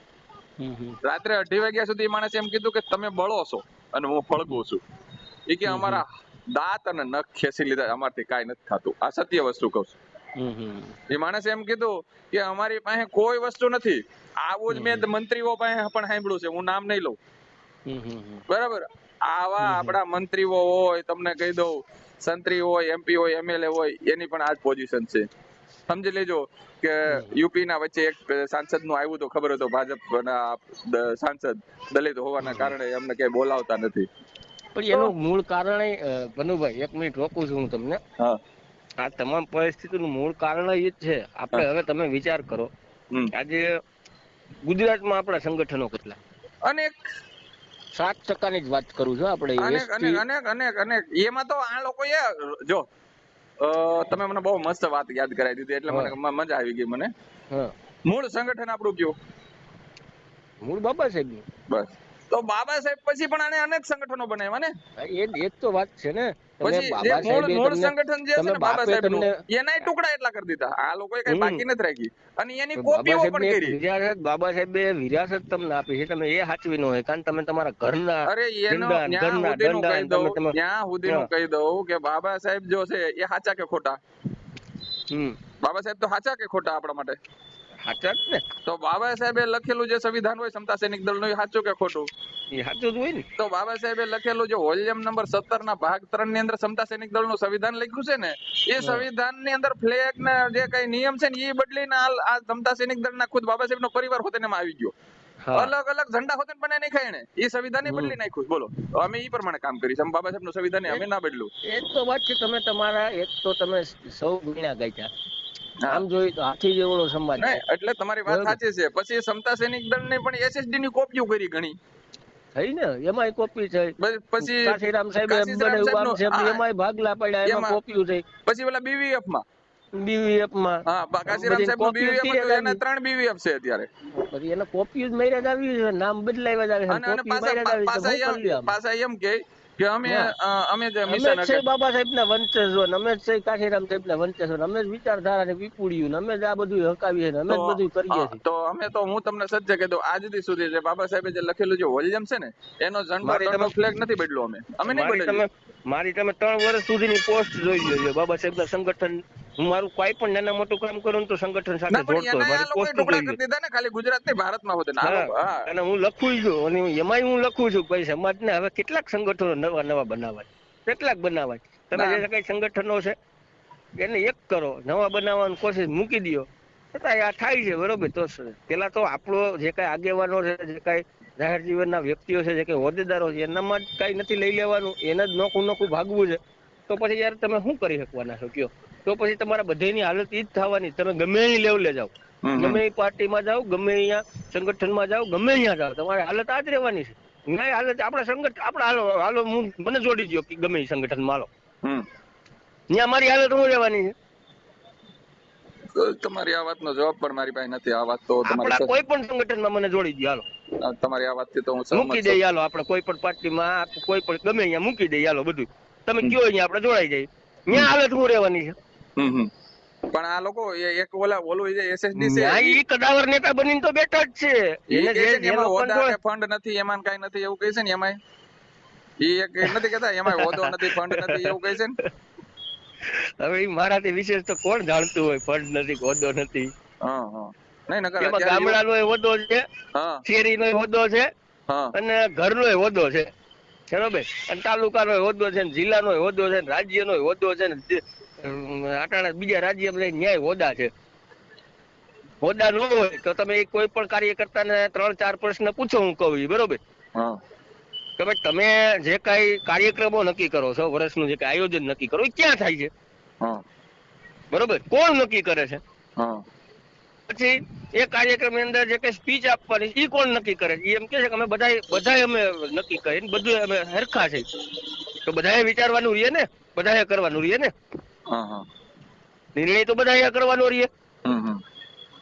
રાત્રે 2:30 વાગ્યા સુધી માણસે એમ કીધું કે તમે બળો છો અને હું ફળગું છું. એ કે અમારા દાંત અને નખ ખેંચી લીધા, અમારથી કાંઈ નથી થતું. આ સત્ય વસ્તુ કહું છું. એ માણસે એમ કીધું કે અમારી પાસે કોઈ વસ્તુ નથી. આવું જ મેં મંત્રીઓ પાસે પણ સાંભળ્યું છે, હું નામ નહીં લઉં. બરાબર. આવા આપણા મંત્રીઓ હોય, તમને કહી દઉં, સંત્રી હોય, MP હોય, MLA હોય, એની પણ આ જ પોઝિશન છે. સમજી લેજો કે યુપીના વચ્ચે એક સાંસદ નું આવ્યું તો ખબર હતો, ભાજપના સાંસદ દલિત હોવાના કારણે એમને ક્યાંય બોલાવતા નથી. પણ એનું મૂળ કારણ ભનુભાઈ, 1 મિનિટ રોકું છું હું તમને. આ તમામ પરિસ્થિતિનું મૂળ કારણ એ જ છે. આપણે હવે તમે વિચાર કરો, આજે ગુજરાતમાં આપણા સંગઠનો કેટલા? અનેક 7% જ વાત કરું છું આપણે. અનેક એમાં તો આ લોકોએ જો તમે મને બહુ મસ્ત વાત યાદ કરાવી દીધી, એટલે મને મજા આવી ગઈ. મને મૂળ સંગઠન આપણું કયું? મૂળ બાબા સાહેબ નું. બસ. તો બાબા સાહેબ પછી પણ આને અનેક સંગઠનો બનાવ્યા ને. એ તો વાત છે ને. પછી મૂળ સંગઠન જે છે ને બાબા સાહેબ નું, એનાય ટુકડા એટલા કરી દીધા. આ લોકોએ કઈ બાકી નથી રાખી, અને એની કોપીઓ પણ કરી. વિરાસત બાબા સાહેબે વિરાસત તમને આપી છે, તમે એ સાચવી ન હોય, કારણ તમે તમારા ઘરના. અરે ત્યાં સુધીનું કહી દઉં કે બાબા સાહેબ જો છે એ સાચા કે ખોટા? બાબા સાહેબ તો સાચા કે ખોટા આપણા માટે? સાચા જ ને. તો બાબા સાહેબે લખેલું જે સંવિધાન હોય સમતા સૈનિક દળ નું, એ સાચું કે ખોટું? એ સાચું જ હોય ને. તો બાબા સાહેબે લખેલું જે વોલ્યુમ નંબર 17 ના ભાગ 3 ની અંદર સમતા સૈનિક દળ નું સંવિધાન લખ્યું છે ને, એ સંવિધાન ની અંદર ફ્લેગ ના જે કઈ નિયમ છે ને, એ બદલીને આ સમતા સૈનિક દળ ના ખુદ બાબા સાહેબ નો પરિવાર હોતે એમાં આવી ગયો. અલગ અલગ ઝંડા હોતે બનાવી નાખ્યા એને. એ સંવિધાન બદલી નાખ્યું. બોલો, અમે એ પ્રમાણે કામ કરીશું. બાબા સાહેબ નું સંવિધાન અમે ના બદલ્યું. એક તો વાત છે, તમે તમારા એક તો તમે સૌ ગુણ્યા ગાયતા. આમ જોઈ તો હાથી જેવડો સમાજ છે. એટલે તમારી વાત સાચી છે. પછી સમતા સૈનિક દળ ને પણ SSD ની કોપીઓ કરી ઘણી થઈ ને, એમાંય કોપી છે. પછી કાશીરામ સાહેબે એમાંય ભાગલા પડ્યા, એમાં કોપીઓ થઈ. પછી ઓલા BVF માં કાશીરામ સાહેબ નું BVF હતું, એના 3 BVF છે અત્યારે. પછી એને કોપીઓ જ માર્યા જ આવી છે, નામ બદલાવ્યા જ આવે છે. પાછા એમ કે અમે જે મિશન બાબા સાહેબ ના વંશજો, અમે જ કાશીરામ સાહેબ ના વંશજો, અમે જ વિચારધારા ને વિપુડિયું, અમે જ આ બધું હકાવીએ, અમે જ બધું કરીએ છીએ. તો હું તમને સત્ય કહી દઉં, આજ દી સુધી જે બાબા સાહેબે જે લખેલું જે વોલ્યુમ છે ને, એનો ઝંડો ફ્લેગ નથી બદલ્યો અમે નહીં બદલ્યો. મારી તમે 3 વર્ષ સુધીની પોસ્ટ જોઈ લેજો. બાબા સાહેબના સંગઠન, હું મારું કોઈ પણ નાના મોટું કામ કરું ને તો સંગઠન સાથે ના પણ જોડતો હોય. એના આ મારી લોકોએ પોસ્ટ ટુકડા જોઈ કરી લો. દીધા ને, ખાલી ગુજરાત નહીં, ભારતમાં હોતે ને આ લોકો. હા, હા અને હું લખું છું, અને એમાંય હું લખું છું ભાઈ સમાજને હવે કેટલાક સંગઠનો નવા નવા બનાવાય, કેટલાક બનાવાય. તમે ના જે કઈ સંગઠનો છે એને એક કરો, નવા બનાવવાની કોશિશ મૂકી દો, છતાં આ થાય છે. બરોબર, તો પેલા તો આપણો જે કઈ આગેવાનો છે, જે કઈ જાહેર જીવનના વ્યક્તિઓ છે, જે કઈ હોદ્દેદારો છે, એનામાં જ કઈ નથી લઈ લેવાનું, એને જ નોખું નોખું ભાગવું છે. તો પછી યાર તમે શું કરી શકવાના છો કયો? તો પછી તમારા બધાની હાલત ઈ જ થવાની. તમે ગમે એ લેવલે જાઓ, ગમે એ પાર્ટીમાં જાઓ, ગમે અહીંયા સંગઠનમાં જાઓ, ગમે અહીંયા જાઓ, તમારી હાલત આ જ રહેવાની છે. નહીં હાલત આપણા સંગઠન, આપણા હાલો હાલો હું મને જોડી દો કે ગમે એ સંગઠનમાં હાલો, હમ ત્યાં મારી હાલત શું રહેવાની છે? તમારી આ વાતનો જવાબ પણ મારી પાસે નથી. આ વાત તો આપણા કોઈ પણ સંગઠનમાં મને જોડી દો હાલો, તમારી આ વાતથી તો હું મૂકી સહમત દઈએ છું. હાલો, આપણે કોઈ પણ પાર્ટીમાં કોઈ પણ ગમે અહીંયા મૂકી દઈએ હાલો, બધું તમે કયો અહીંયા આપણે જોડાઈ જઈએ. ત્યાં હાલત શું રહેવાની છે? હમ પણ આ લોકો એક ઓલું જે એસએસડી છે ન્યાય ઈ કદાવર નેતા બનીને તો બેઠા જ છે. ઈ એને કહે છે ને જે એમાં લોકોને હોદ્દા જોડે, કે ફંડ નથી, એમાં કઈ નથી એવું કહે છે ને. એમાં ઈ એક નથી કહેતા એમાં હોદ્દો નથી, ફંડ નથી એવું કહે છે ને. હવે ઈ મારાથી વિશેષ તો કોણ જાણતું હોય? ફંડ નથી, હોદ્દો નથી. હા હા નહીં નકર એમાં અત્યારે ગામડાનો હોદ્દો છે, હા શેરીનો હોદ્દો છે, હા અને ઘરનો હોદ્દો છે. બરોબર, અને તાલુકાનો હોદ્દો છે, ને જિલ્લાનો હોદ્દો છે, ને રાજ્યનો હોદ્દો છે, ને આટાણા બીજા રાજ્યમાં લઈને ન્યાય હોદ્દા છે. હોદ્દા ન હોય તો તમે કોઈ પણ કાર્યકર્તાને 3-4 પ્રશ્ન પૂછો, હું કહું ઈ બરોબર, હા કે ભાઈ તમે જે કઈ કાર્યક્રમો નક્કી કરો છો, વર્ષનું જે કઈ આયોજન નક્કી કરો, એ ક્યાં થાય છે? હા બરોબર, કોણ નક્કી કરે છે? હા પછી એ કાર્યક્રમની અંદર જે કઈ સ્પીચ આપવાની ઈ કોણ નક્કી કરે છે? ઈ એમ કે છે કે અમે બધાય અમે નક્કી કરીને બધું અમે હરખા છે. તો બધાએ વિચારવાનું રહીએ ને, બધાએ કરવાનું રહીએ ને, હા હા નિર્ણય તો બધાએ કરવાનો રહીએ. હમ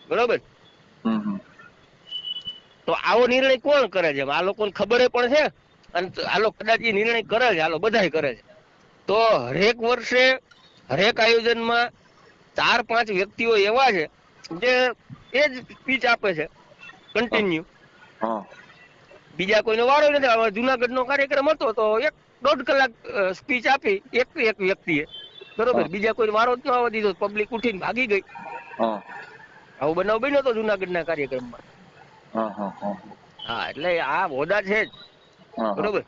બરોબર, હમ તો આવો નિર્ણય કોણ કરે છે? આ લોકોને ખબર પણ છે, અને આ લોકો કદાચ એ નિર્ણય કરે છે, આલો બધાય કરે છે, તો હરેક વર્ષે હરેક આયોજનમાં 4-5 વ્યક્તિઓ એવા છે જે એ જ સ્પીચ આપે છે કન્ટિન્યુ. હા બીજા કોઈનો વારો નથી. હવે જુનાગઢનો કાર્યક્રમ હતો તો 1.5 કલાક સ્પીચ આપી એક વ્યક્તિએ, બરોબર, હા બીજા કોઈ વારો જ ન આવવા દીધો, પબ્લિક ઉઠીને ભાગી ગઈ. હા આવો બનાવ બન્યો હતો જુનાગઢના કાર્યક્રમમાં. હા હા હા હા, એટલે આ હોદ્દા છે જ, હા હા બરોબર,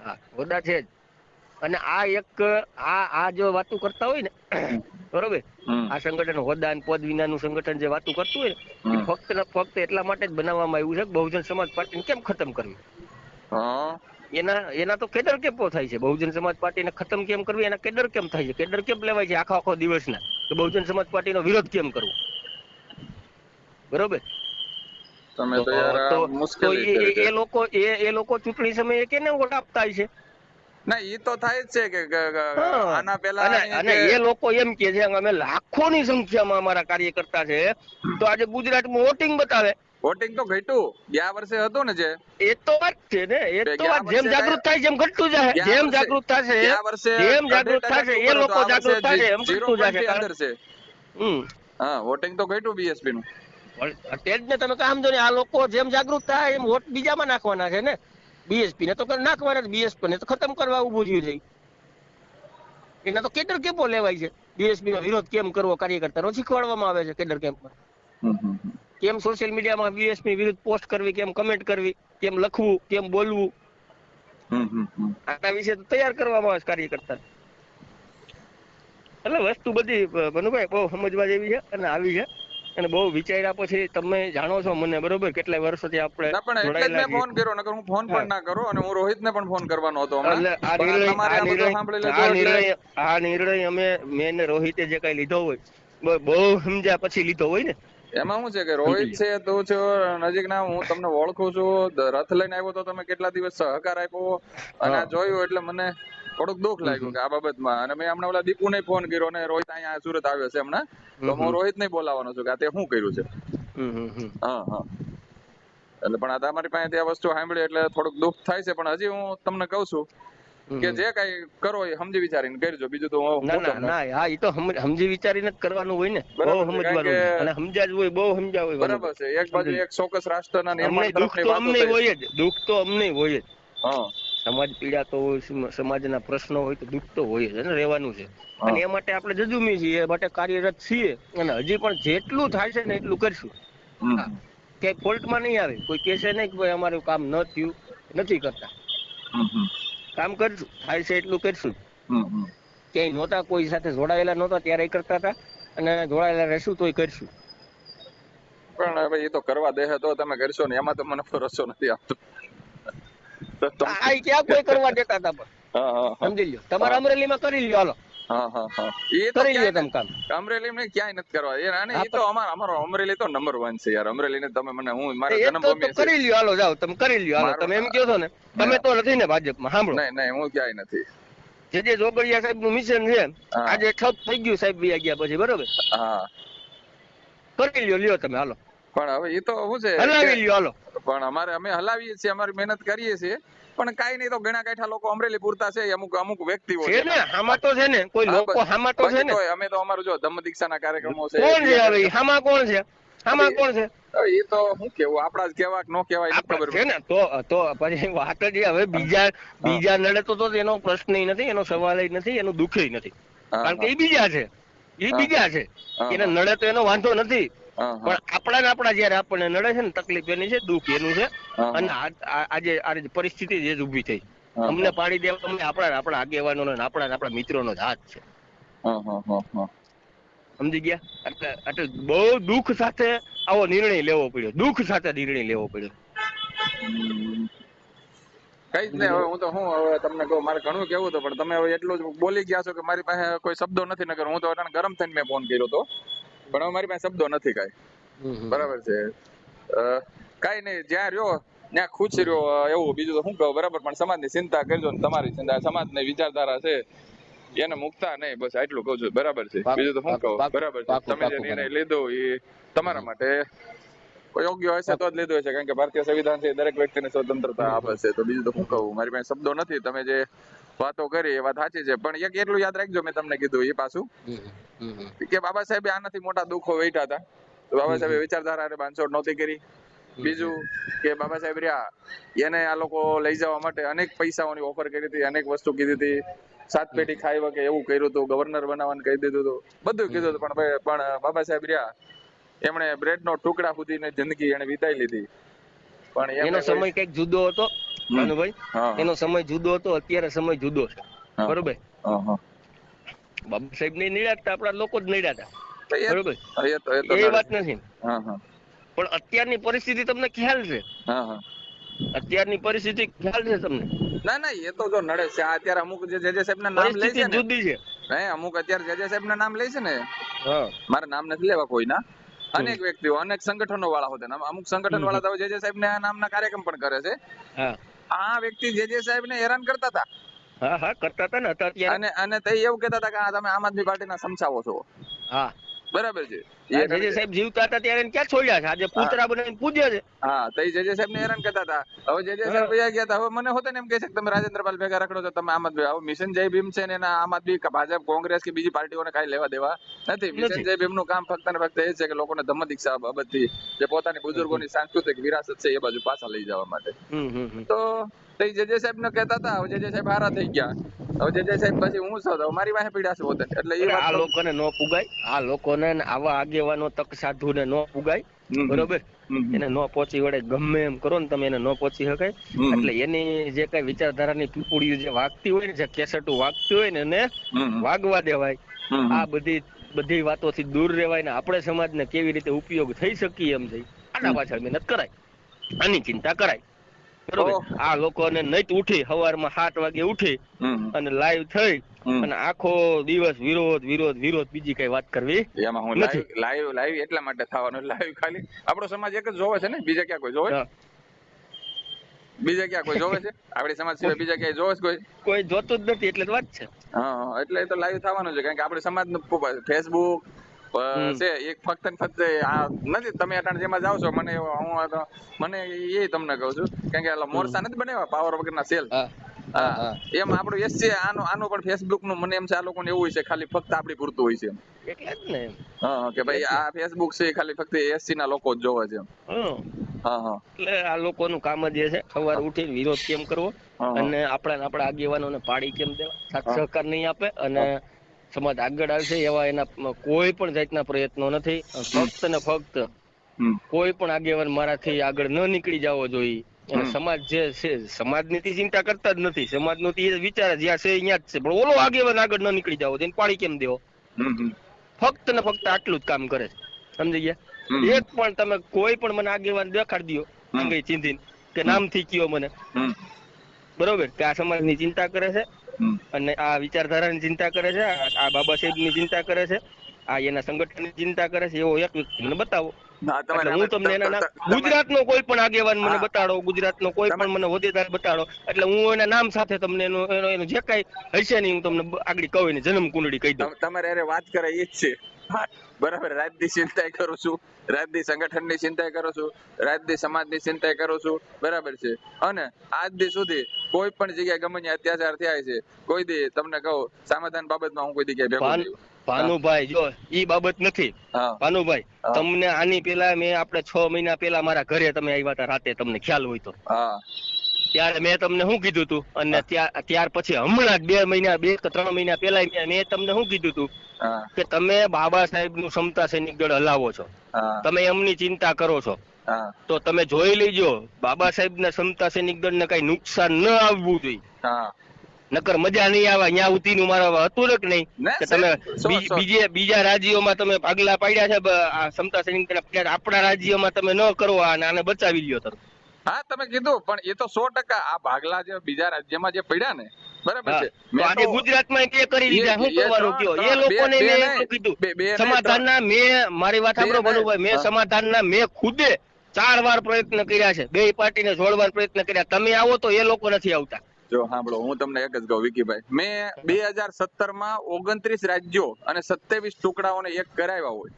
હા હોદ્દા છે જ. અને આ એક આ જો વાતું કરતા હોય ને, બરોબર, હમ આ સંગઠન હોદ્દા અને પદ વિનાનું સંગઠન જે વાતું કરતું હોય ને, એ હમ ફક્ત ને ફક્ત એટલા માટે જ બનાવવામાં આવ્યું છે કે બહુજન સમાજ પાર્ટીને કેમ ખતમ કરવી. હા એના તો કેડર કેમ્પો થાય છે. બહુજન સમાજ પાર્ટીને ખતમ કેમ કરવી, એના કેડર કેમ થાય છે, કેડર કેમ લેવાય છે આખો દિવસના, કે બહુજન સમાજ પાર્ટીનો વિરોધ કેમ કરવો. બરોબર, તમે તો તો યાર આ તો તો મુશ્કેલી કરી છે. એ લોકો ચૂંટણી સમયે કેને વોટ આપતા હશે? ના ઈ તો થાય જ છે કે હા, આના પેલા અને અહીંયા અને જે એ લોકો એમ કે છે અમે લાખોની સંખ્યામાં અમારા કાર્યકર્તા છે, તો આજે ગુજરાતમાં વોટિંગ બતાવે. વોટિંગ તો ઘટ્યું ગયા વર્ષે હતું ને, જે એ તો વાત છે ને, એ તો ગયા વાત જેમ વર્ષે જાગૃત થાય જેમ ઘટતું જાય, ગયા જેમ વર્ષે જાગૃત થશે, ગયા વર્ષે જેમ જાગૃત 18% થશે થી એ ઉપર હતું, લોકો આ વર્ષે જાગૃત થશે એમ ઘટતું જશે. 0% થી કારણ અંદર છે. હમ હા વોટિંગ તો ઘટ્યું બીએસપી નું. તે જ ને, તમે કામ જો ને, આ લોકો જેમ જાગૃત થાય એમ વોટ બીજામાં નાખવાના છે ને. બીએસપી ને તો નાખવાના, બીએસપી ને તો ખતમ કરવા ઉભું થયું છે. એના તો કેડર કેમ્પો લેવાય છે. બીએસપી નો વિરોધ કેમ કરવો કાર્યકર્તાનો શીખવાડવામાં આવે છે કેડર કેમ્પમાં. કેમ સોશિયલ મીડિયામાં બીએસપી વિરુદ્ધ પોસ્ટ કરવી, કેમ કમેન્ટ કરવી, કેમ લખવું, કેમ બોલવું, આના વિશે તો તૈયાર કરવામાં આવે છે કાર્યકર્તા. એટલે વસ્તુ બધી મનુભાઈ બહુ સમજવા જેવી છે અને આવી છે, અને બહુ વિચાર્યા પછી તમે જાણો છો મને, બરોબર, કેટલાય વર્ષોથી આપણે ના પણ એટલે જ જોડાયેલા મેં છીએ. ફોન કર્યો, નકર હું ફોન હા, પણ ના કરું, અને હું રોહિત ને પણ ફોન કરવાનો હતો હમણાં, એટલે પણ આ તમારે આ બધું સાંભળી લીધું એટલે આ નિર્ણય મેં ને રોહિતે જે કઈ લીધો હોય, બહુ સમજ્યા પછી લીધો હોય ને. એમાં શું છે કે સમજી રોહિત લો. છે, તું છો નજીકના, હું તમને ઓળખું છું, રથ લઈને આવ્યો તો તમે કેટલા દિવસ સહકાર આપ્યો, અને આ હા. જોયું એટલે મને થોડુંક દુઃખ લાગ્યું કે આ બાબતમાં. અને મેં હમણાં ઓલા દીપુ ને ફોન કર્યો, અને રોહિત અહીંયા સુરત આવ્યો છે હમણાં, તો હું રોહિત ને બોલાવવાનો છું કે આ તે શું કર્યું છે. હા હા, એટલે પણ આ તમારી પાસે આ વસ્તુ સાંભળી એટલે થોડુંક દુઃખ થાય છે, પણ હજી હું તમને કહું છું કે જે કઈ કરો એ સમજી વિચારીને કરજો, બીજું તો ના હું ના તમને. ના, હા, એ તો સમજી વિચારીને જ કરવાનું હોય ને, બહુ બરાબર છે, કારણ સમજવાનું કે હોય, અને સમજ્યા જ હોય, બહુ સમજ્યા હોય બરાબર મનુભાઈ. છે, એક બાજુ સમજી લો. એક ચોક્કસ રાષ્ટ્રના અમને નિર્માણ દુઃખ તરફની તો વાતો અમને થઈ. હોય જ, દુઃખ તો અમને હોય જ. હા, સમાજ પીડાતો હોય, સમાજના પ્રશ્નો હોય તો દુઃખ તો હોય જ ને, રહેવાનું છે. અને એ માટે આપણે જજુમી છીએ, એ માટે કાર્યરત છીએ, અને હજી પણ જેટલું થાય છે ને એટલું કરશું. હા, ક્યાંય ફોલ્ટમાં નહીં આવે, કોઈ કહેશે નહીં કે ભાઈ અમારું કામ ન થયું, નથી કરતા. કામ કરશું, થાય છે એટલું કરશું. ક્યાંય નહોતા, કોઈ સાથે જોડાયેલા નહોતા ત્યારે કરતા હતા, અને જોડાયેલા રહેશું તોય કરશું. પણ હવે એ તો કરવા દે તો તમે કરશો ને, એમાં તો મને ભરોસો નથી આવતો. આ ક્યાં કોઈ કરવા દેતા હતા પણ. હા હા હા સમજી લ્યો, તમારા અમરેલીમાં કરી લ્યો, હાલો હા હા હા એ તો કરી લ્યો ક્યાંય તમે કામ. અમરેલી ને ક્યાંય નથી કરવા અને હા, એ તો અમારો અમરેલી તો નંબર 1 છે યાર. અમરેલી ને તમે મને હું મારા એ તો જન્મભૂમિ છે. કરી લ્યો, હાલો જાઓ તમે કરી લ્યો, હાલો તમે એમ કહો છો ને, તમે તો નથી ને ભાજપમાં. સાંભળો, નહીં નહીં હું ક્યાંય નથી. જે જોગડિયા સાહેબ નું મિશન છે હા. આજે ઠપ થઈ ગયું સાહેબ વ્યા ગયા પછી, બરોબર, હા કરી લ્યો તમે, હાલો પણ હવે એ તો શું છે હલાવી લ્યો, હાલો. પણ અમે હલાવીએ છીએ, અમારી મહેનત કરીએ છીએ, પણ કાઈ નહીં તો ઘણા કાઠા લોકો અમરેલી પૂરતા છે, અમુક વ્યક્તિઓ છે ને હામાં તો છે ને, કોઈ લોકો હામાં તો છે ને. અમે તો અમારું જો ધમ્મ દીક્ષાના કાર્યક્રમો છે. કોણ છે હવે હામાં, કોણ છે હામાં, કોણ છે? એ તો શું કેવું, આપડા જ કેવા નો કેવાય નથી ખબર છે ને. તો પછી વાત જ હવે બીજા નડે તો એનો પ્રશ્ન નથી, એનો સવાલ નથી, એનું દુઃખ નથી, કારણ કે એ બીજા છે, એને નડે તો એનો વાંધો નથી. પણ આપણા જયારે આપણને નડે છે ને, તકલીફ એની છે, દુઃખ એનું છે. અને આજે પરિસ્થિતિ જ ઉભી થઈ, અમને પાડી દેવા અમને આપણા આગેવાનો આપણા મિત્રોનો જ હાથ છે. સમજી ગયા? એટલે બહુ દુઃખ સાથે આવો નિર્ણય લેવો પડ્યો, દુઃખ સાથે નિર્ણય લેવો પડ્યો. કઈ જ નહીં. હવે હું તો હવે તમને કહું, મારે ઘણું કેવું હતું, પણ તમે હવે એટલું જ બોલી ગયા છો કે મારી પાસે કોઈ શબ્દો નથી. નકર હું તો ગરમ થઈને મેં ફોન કર્યો હતો, પણ હવે મારી પાસે શબ્દો નથી કાંઈ. બરાબર છે. કાંઈ નહીં, જ્યાં રહ્યો ત્યાં ખુશ રહ્યો, એવું બીજું તો શું કહું. બરાબર, પણ સમાજની ચિંતા કરજો ને, તમારી ચિંતા, સમાજની વિચારધારા છે એને મુકતા નહીં, બસ આટલું કહું છું. બરાબર છે, બીજું તો શું કહું. બરાબર છે, તમે જે નિર્ણય લીધો એ તમારા માટે યોગ્ય હશે તો જ લીધો હશે, કારણ કે ભારતીય સંવિધાન છે દરેક વ્યક્તિને સ્વતંત્રતા આપે છે. તો બીજું તો શું કહું, મારી પાસે શબ્દો નથી. તમે જે વાતો કરી એ વાત સાચી છે, પણ એક એટલું યાદ રાખજો, મેં તમને કીધું એ પાછું કે બાબા સાહેબે આનાથી મોટા દુઃખો વેઠ્યા હતા, તો બાબા સાહેબે વિચારધારા બાંધછોડ નહોતી કરી. બીજું કે બાબા સાહેબ રહ્યા, એને આ લોકો લઈ જવા માટે અનેક પૈસાઓની ઓફર કરી હતી, અનેક વસ્તુ કીધી હતી, 7 પેઢી ખાઈ વકે એવું કર્યું હતું, ગવર્નર બનાવવાનું કહી દીધું હતું, બધું કીધું હતું. પણ બાબા સાહેબ રહ્યા, એમણે બ્રેડ નો ટુકડા સુધીની જિંદગી એને વિતાઈ લીધી. પણ એનો સમય કઈક જુદો હતો ભાનુભાઈ, એનો સમય જુદો હતો, અત્યારે સમય જુદો છે. બરોબર, બાબા સાહેબ ને નડ્યા આપડા લોકો જ નડ્યા હતા. બરોબર, એ વાત નથી. પણ અત્યારની પરિસ્થિતિ તમને ખ્યાલ છે? અત્યારની પરિસ્થિતિ ખ્યાલ છે તમને? ના એ તો જો નડે છે. અત્યારે અમુક જે સાહેબ ના નામ લે છે ને, જુદી છે. અમુક અત્યારે જે સાહેબ ના નામ લે છે ને, મારે નામ નથી લેવા કોઈના, અનેક વ્યક્તિઓ, અનેક સંગઠનો વાળા હોતે, અમુક સંગઠન વાળા તો જે સાહેબ ને નામના કાર્યક્રમ પણ કરે છે. આ વ્યક્તિ જે સાહેબ ને હેરાન કરતા હતા. કરતા હતા ને અત્યારે. અને તે એવું કહેતા હતા કે તમે આમ આદમી પાર્ટીના સમસાવો છો. બરાબર છે. જે સાહેબ જીવતા હતા ત્યારે ક્યાં છોડ્યા છે, આજે પુતળા બનાવીને પૂજે છે. તો જે સાહેબ ને હેરાન કરતા હતા. હવે જે સાહેબ વયા ગયા હતા, હવે મને હોતે ને એમ કહે છે કે તમે રાજેન્દ્રપાલ ભેગા રખડો છો, તમે આમ આદમી. હવે મિશન જય ભીમ છે ને, એના આમ આદમી ભાજપ કોંગ્રેસ કે બીજી પાર્ટીઓને કાંઈ લેવા દેવા નથી. મિશન જય ભીમ નું કામ ફક્ત ને ફક્ત એ છે કે લોકોને ધમ્મ દીક્ષા બાબતથી જે પોતાની બુજુર્ગોની સાંસ્કૃતિક વિરાસત છે એ બાજુ પાછા લઈ જવા માટે. તો જે સાહેબ ને કહેતા હતા, હવે જે સાહેબ હારા થઈ ગયા, હવે જે સાહેબ પછી હું છું, મારી પાસે પીડા છે હોતે. એટલે એ આ લોકોને ન પુગાય, આ લોકોને આવા આગેવાનો તક સાધુ ને ન પુગાય. બરોબર, એને ન પહોંચી વળે, ગમે એમ કરો ને તમે એને ન પહોંચી શકાય. એટલે એની જે કઈ વિચારધારાની પીપુડીઓ જે વાગતી હોય ને, જે કેસેટો વાગતી હોય ને, એને વાગવા દેવાય. આ બધી વાતોથી દૂર રહેવાય ને આપણે સમાજને કેવી રીતે ઉપયોગ થઈ શકીએ એમ થઈ આના પાછળ મહેનત કરાય, આની ચિંતા કરાય. બરોબર, આ લોકોને નહીં ઉઠી સવારમાં 7 વાગે ઉઠી અને લાઈવ થઈ અને આખો દિવસ વિરોધ બીજી કઈ વાત કરવી એમાં હું લાઈવ એટલા માટે થવાનું, લાઈવ ખાલી આપણો સમાજ એક જ જોવે છે ને, બીજા ક્યાં કોઈ જોવે? બીજા ક્યાં કોઈ જોવે છે? આપણી સમાજ સિવાય બીજા ક્યાંય જોવે છે કોઈ જોતું જ નથી, એટલે જ વાત છે. એટલે તો લાઈવ થવાનું છે, કારણ કે આપણે સમાજનું ફેસબુક છે એક ફક્ત ને ફક્ત આ નથી. તમે અટાણ જેમાં જાવ છો, મને એ તમને કહું છું, કારણ કે મોરસા નથી બનાવ્યા પાવર વગરના સેલ, એમ આપણું એસસી આનું પણ ફેસબુક નું મને એમ છે આ લોકોને એવું હોય છે, ખાલી ફક્ત આપણી પૂરતું હોય છે. એટલે જ ને કે ભાઈ આ ફેસબુક છે ખાલી ફક્ત એસસી ના લોકો જ જોવે છે. હા. એટલે આ લોકોનું કામ જ એ છે સવારે ઉઠીને વિરોધ કેમ કરવો હા. અને આપણા આગેવાનોને પાડી કેમ દેવા, સાથ હા. સહકાર નહીં આપે અને સમાજ આગળ આવશે એવા એના કોઈ પણ જાતના પ્રયત્નો નથી. ફક્ત ને ફક્ત કોઈ પણ આગેવાન મારાથી આગળ ન નીકળી જવો જોઈએ. અને સમાજ જે છે સમાજની ચિંતા કરતા જ નથી. સમાજનો એ વિચાર જ્યાં છે અહીંયા જ છે, પણ ઓલો આગેવાન આગળ ન નીકળી જવો તેને પાડી કેમ દેવો. ફક્ત ને ફક્ત આટલું જ કામ કરે છે, સમજી ગયા? એક પણ તમે કોઈ પણ મને આગેવાન દેખાડી દો આંગળી ચીંધીને કે નામથી કયો મને, બરોબર, કે આ સમાજની ચિંતા કરે છે અને આ વિચારધારાની ચિંતા કરે છે, આ બાબા સાહેબની ચિંતા કરે છે, આ એના સંગઠનની ચિંતા કરે છે, એવો એક વ્યક્તિ મને બતાવો. એટલે હું તમને એના નામ, ગુજરાતનો કોઈ પણ આગેવાન મને બતાડો, ગુજરાતનો કોઈ પણ મને હોદ્દેદાર બતાડો, એટલે હું એના નામ સાથે તમને એનું જે કઈ હશે ને હું તમને આગળ કહું, એની જન્મ કુંડળી કહી દઉં. તમારે અરે વાત કરે એ જ છે, બરાબર. રાજની ચિંતા કરું છું, રાજની સંગઠનની ચિંતા કરું છું, રાજની સમાજની ચિંતા કરું છું, બરાબર છે. અને આજ દી સુધી કોઈ પણ જગ્યાએ ગમે ત્યાં અત્યાચાર થયા છે, કોઈ દી તમને કહું સમાધાન બાબતમાં હું કોઈ દી ક્યાંય ભેગો થયો. ભાનુભાઈ જો ઈ બાબત નથી. ભાનુભાઈ, તમને આની પેલા મેં આપણે 6 મહિના પેલા મારા ઘરે તમે આવ્યા હતા રાતે, તમને ખ્યાલ હોય તો. ત્યારે મેં તમને શું કીધું તું, અને ત્યાર પછી હમણાં જ 2 કે 3 મહિના પેલા મેં તમને શું કીધું તું કે તમે બાબા સાહેબ નું સમતા સૈનિક દળ હલાવો છો, તમે એમની ચિંતા કરો છો, તો તમે જોઈ લેજો બાબા સાહેબ ના સમતા સૈનિક દળ ને કઈ નુકસાન ન આવવું જોઈએ. નકર મજા નહીં આવે. અહીંયા ઉતીનું મારા હતું કે નહીં કે તમે બીજા રાજ્યોમાં તમે ભાગલા પાડ્યા છે, આ સમતા સૈનિક આપણા રાજ્યમાં તમે ન કરો અને આને બચાવી લ્યો તમે. હા, તમે કીધું, પણ એ તો 100% આ ભાગલા જે બીજા રાજ્યમાં જે પડ્યા ને, બરાબર છે. આજે ગુજરાતમાં કે કરી દીધા, શું કરવાનું કયો? એ લોકોને મેં એટલું કીધું સમાધાનના, મેં મારી વાત સાંભળો ભનુભાઈ, મેં સમાધાનના મેં ખુદે 4 વાર પ્રયત્ન કર્યા છે, બે પાર્ટીને જોડવાનો પ્રયત્ન કર્યા. તમે આવો તો એ લોકો નથી આવતા. જો સાંભળો, હું તમને એક જ કહું વિકીભાઈ, મેં 2017માં 29 રાજ્યો અને 27 ટુકડાઓને એક કરાવ્યા હોય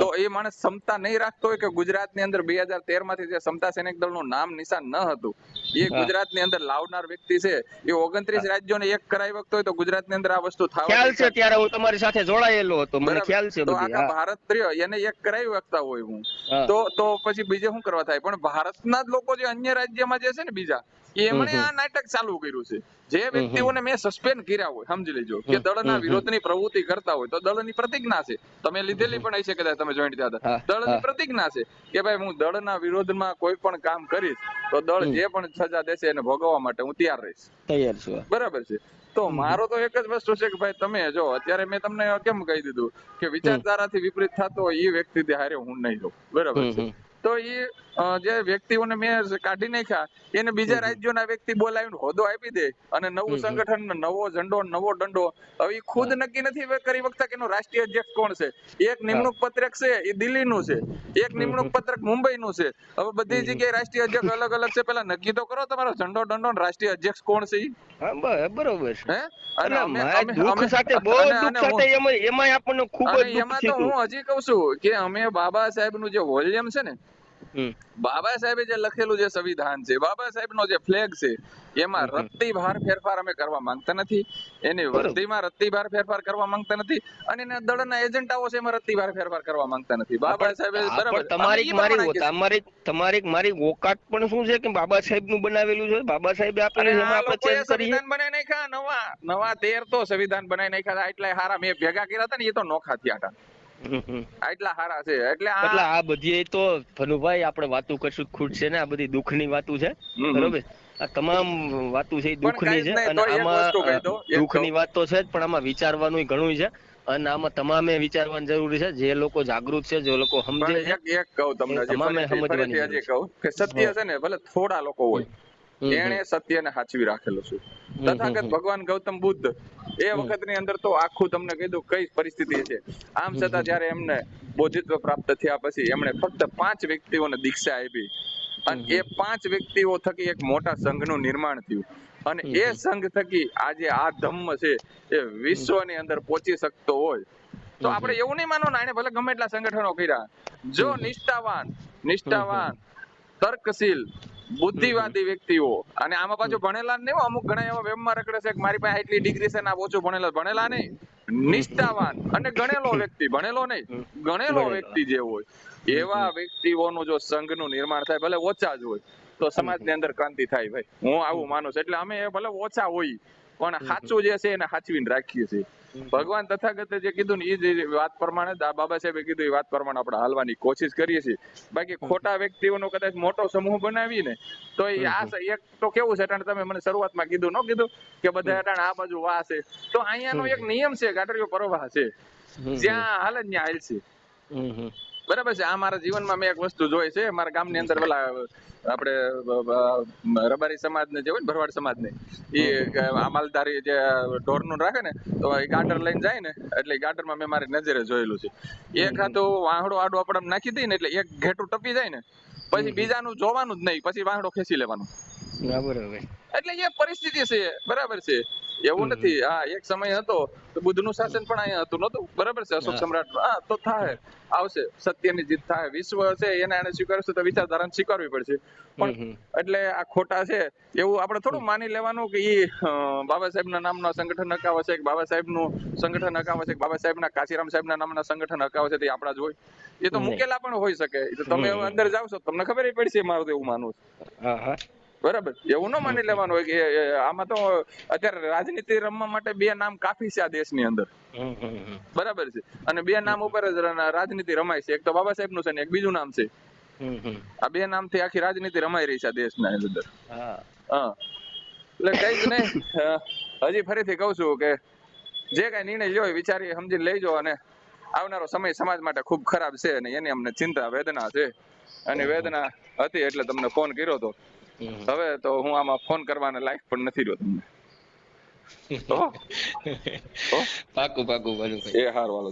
તો એ માણસ ક્ષમતા નહીં રાખતો હોય કે ગુજરાતની અંદર 2013માંથી જે સમતા સૈનિક દળનું નામ નિશાન ન હતું એ ગુજરાતની અંદર લાવનાર વ્યક્તિ છે, એ 29 રાજ્યોને એક કરાવી શકતો હોય તો ગુજરાતની અંદર આ વસ્તુ થવા ખ્યાલ છે. ત્યારે હું તમારી સાથે જોડાયેલો હતો, મને ખ્યાલ છે. તો આખા ભારત પ્રિય એને એક કરાવી શકતા હોય હું તો પછી બીજે શું કરવા થાય? પણ ભારતના જ લોકો જે અન્ય રાજ્યમાં જે છે ને બીજા, એમણે આ નાટક ચાલુ કર્યું છે. જે વ્યક્તિઓને મેં સસ્પેન્ડ કર્યા હોય, સમજી લેજો કે દળના વિરોધની પ્રવૃત્તિ કરતા હોય, તો દળની પ્રતિજ્ઞા છે, તમે લીધેલી પણ હશે કદાચ, તમે જોઈન્ટ થયા હતા, દળની પ્રતિજ્ઞા છે કે ભાઈ હું દળના વિરોધમાં કોઈ પણ કામ કરીશ તો દળ જે પણ સજા દેશે એને ભોગવવા માટે હું તૈયાર રહીશ, તૈયાર છું, બરાબર છે. તો મારો તો એક જ વસ્તુ છે કે ભાઈ તમે જો અત્યારે મેં તમને કેમ કહી દીધું કે વિચારધારાથી વિપરીત થતો હોય એ વ્યક્તિ હારે હું નહીં રહું, બરાબર છે. તો એ જે વ્યક્તિઓને મેં કાઢી નાખ્યા એને બીજા રાજ્યોના વ્યક્તિ બોલાવીને હોદ્દો આપી દે અને નવું સંગઠન, નવો ઝંડો, નવો દંડો. હવે એ ખુદ નક્કી નથી કરી વખતા કે એનો રાષ્ટ્રીય અધ્યક્ષ કોણ છે. એક નિમણૂક પત્રક છે એ દિલ્હીનું છે, એક નિમણૂક પત્રક મુંબઈનું છે. હવે બધી જગ્યાએ રાષ્ટ્રીય અધ્યક્ષ અલગ અલગ છે, પેલા નક્કી તો કરો તમારો ઝંડો દંડો રાષ્ટ્રીય અધ્યક્ષ કોણ છે. બરોબર. એમાં તો હું હજી કઉ છું કે અમે બાબા સાહેબ નું જે વોલ્યુમ છે ને, બાબા સાહેબે જે લખેલું જે સંવિધાન છે, બાબા સાહેબ નો જે ફ્લેગ છે, એમાં રત્તી ભાર ફેરફાર અમે કરવા માંગતા નથી. એની વર્દીમાં રત્તી ભાર ફેરફાર કરવા માંગતા નથી અને એના દળના એજન્ડાઓ છે એમાં રત્તી ભાર ફેરફાર કરવા માંગતા નથી. બાબા સાહેબે બરાબર તમારી મારી ઓકાત પણ શું છે કે બાબા સાહેબ નું બનાવેલું છે, બાબા સાહેબે આપેલું છે, એમાં આપણે ચેન્જ કરીએ. સંવિધાન બનાવી નાખ્યા, નવા 13 તો સંવિધાન બનાવી નાખ્યા. એટલા હારા મેં ભેગા કર્યા હતા ને, એ તો નોખા થયા હતા. આટલા હારા છે એટલે આ બધી તો ભનુભાઈ આપણે વાતો કરશું ખૂટશે ને, આ બધી દુઃખની વાતો છે, બરોબર. આ તમામ વાતો છે એ દુઃખની છે અને આમાં દુઃખની વાત તો છે જ, પણ આમાં વિચારવાનું ઘણું છે અને આમાં તમામે વિચારવાની જરૂરી છે. જે લોકો જાગૃત છે, જે લોકો સમજે છે, એક કહું તમને તમામે સમજવાની હજી કહું કે સત્ય છે ને, ભલે થોડા લોકો હોય, એને સત્યને સાચવી રાખેલું છે. તથાગત ભગવાન ગૌતમ બુદ્ધ એ વખતની અંદર તો આખું તમને કીધું કઈ પરિસ્થિતિ છે. આમ છતાં જયારે એમને બોધિત્વ પ્રાપ્ત થયા પછી એમણે ફક્ત 5 વ્યક્તિઓને દીક્ષા આપી અને એ 5 વ્યક્તિઓ થકી એક મોટા સંઘનું નિર્માણ થયું અને એ સંઘ થકી આજે આ ધમ્મ છે એ વિશ્વની અંદર પહોંચી શકતો હોય તો આપણે એવું નહીં માનવાનું એને ભલે ગમે એટલા સંગઠનો કર્યા, જો નિષ્ઠાવાન તર્કશીલ બુદ્ધિવાદી વ્યક્તિઓ, અને આમાં પાછું ભણેલા નહીં, અમુક ઘણા એવા વેમમાં રખડે છે કે મારી પાસે આટલી ડિગ્રી છે ને આ ઓછું ભણેલા નહીં, નિષ્ઠાવાન અને ગણેલો વ્યક્તિ, ભણેલો નહીં, ગણેલો ગણેલો. વ્યક્તિ જે હોય એવા વ્યક્તિઓનું જો સંઘનું નિર્માણ થાય, ભલે ઓછા જ હોય, તો સમાજની અંદર ક્રાંતિ થાય ભાઈ. હું આવું માનું છું. એટલે અમે ભલે ઓછા હોઈએ પણ સાચું જે છે એને સાચવીને રાખીએ છીએ. ભગવાન તથાગતે જે કીધું ને એ જ વાત પ્રમાણે બાબા સાહેબે કીધું એ વાત પ્રમાણે આપણે હાલવાની કોશિશ કરીએ છીએ. બાકી ખોટા વ્યક્તિઓનો કદાચ મોટો સમૂહ બનાવી ને તો એ એક તો કેવું છે, અટાણે તમે મને શરૂઆતમાં કીધું ન કીધું કે બધા અટાણે આ બાજુ વાહ છે, તો અહીંયાનો એક નિયમ છે, ગાટરીયો પ્રવાહ છે, જ્યાં હાલે ને ત્યાં હાલશે. બરાબર છે. આ મારા જીવનમાં મેં એક વસ્તુ જોઈ છે. મારા ગામની અંદર પેલા આપણે રબારી સમાજ ને જે હોય ને, ભરવાડ સમાજ ને, એ માલધારી જે ઢોરનું રાખે ને, તો એ ગાટર લઈને જાય ને, એટલે ગાટર માં મેં મારી નજરે જોયેલું છે. એક હાથો વાહડો આડો આપડે નાખી દઈએ ને, એટલે એક ઘેટું ટપી જાય ને, પછી બીજાનું જોવાનું જ નહીં, પછી વાહડો ખેંચી લેવાનો. બરાબર. એટલે એ પરિસ્થિતિ છે. બરાબર છે. એવું નથી. હા, એક સમય હતો તો બુદ્ધનું શાસન પણ અહીંયા હતું, નહોતું? બરાબર છે. અશોક સમ્રાટ, હા, તો થાય, આવશે, સત્યની જીત થાય. વિશ્વ છે એને સ્વીકારશે તો વિચારધારાને સ્વીકારવી પડશે. પણ એટલે આ ખોટા છે એવું આપણે થોડું માની લેવાનું કે ઈ બાબા સાહેબના નામના સંગઠન હકાવે છે, કે બાબા સાહેબનું સંગઠન હકાવે છે, કે બાબા સાહેબના કાશીરામ સાહેબના નામના સંગઠન હકાવે છે, તે આપણા જ હોય. એ તો મૂકેલા પણ હોઈ શકે. એ તો તમે અંદર જાવશો તમને ખબર પડશે. મારું તો એવું માનવું છે. બરાબર. એવું ન માની લેવાનું હોય કે આમાં તો અત્યારે રાજનીતિ રમવા માટે બે નામ કાફી છે આ દેશની અંદર. બરાબર છે. અને બે નામ ઉપર જ રાજનીતિ રમાય છે. એક તો બાબા સાહેબ નું છે ને એક બીજું નામ છે. આ બે નામથી આખી રાજનીતિ રમાઈ રહી છે આ દેશના અંદર. હા, એટલે કઈ જ નહીં. હજી ફરીથી કહું છું કે જે કઈ નિર્ણય લ્યો વિચારી સમજીને લેજો. અને આવનારો સમય સમાજ માટે ખૂબ ખરાબ છે અને એની અમને ચિંતા વેદના છે. અને વેદના હતી એટલે તમને ફોન કર્યો હતો. હવે તો હું આમાં ફોન કરવાના લાયક પણ નથી રહ્યો તમને. પાકું. એ હારું, હાલો.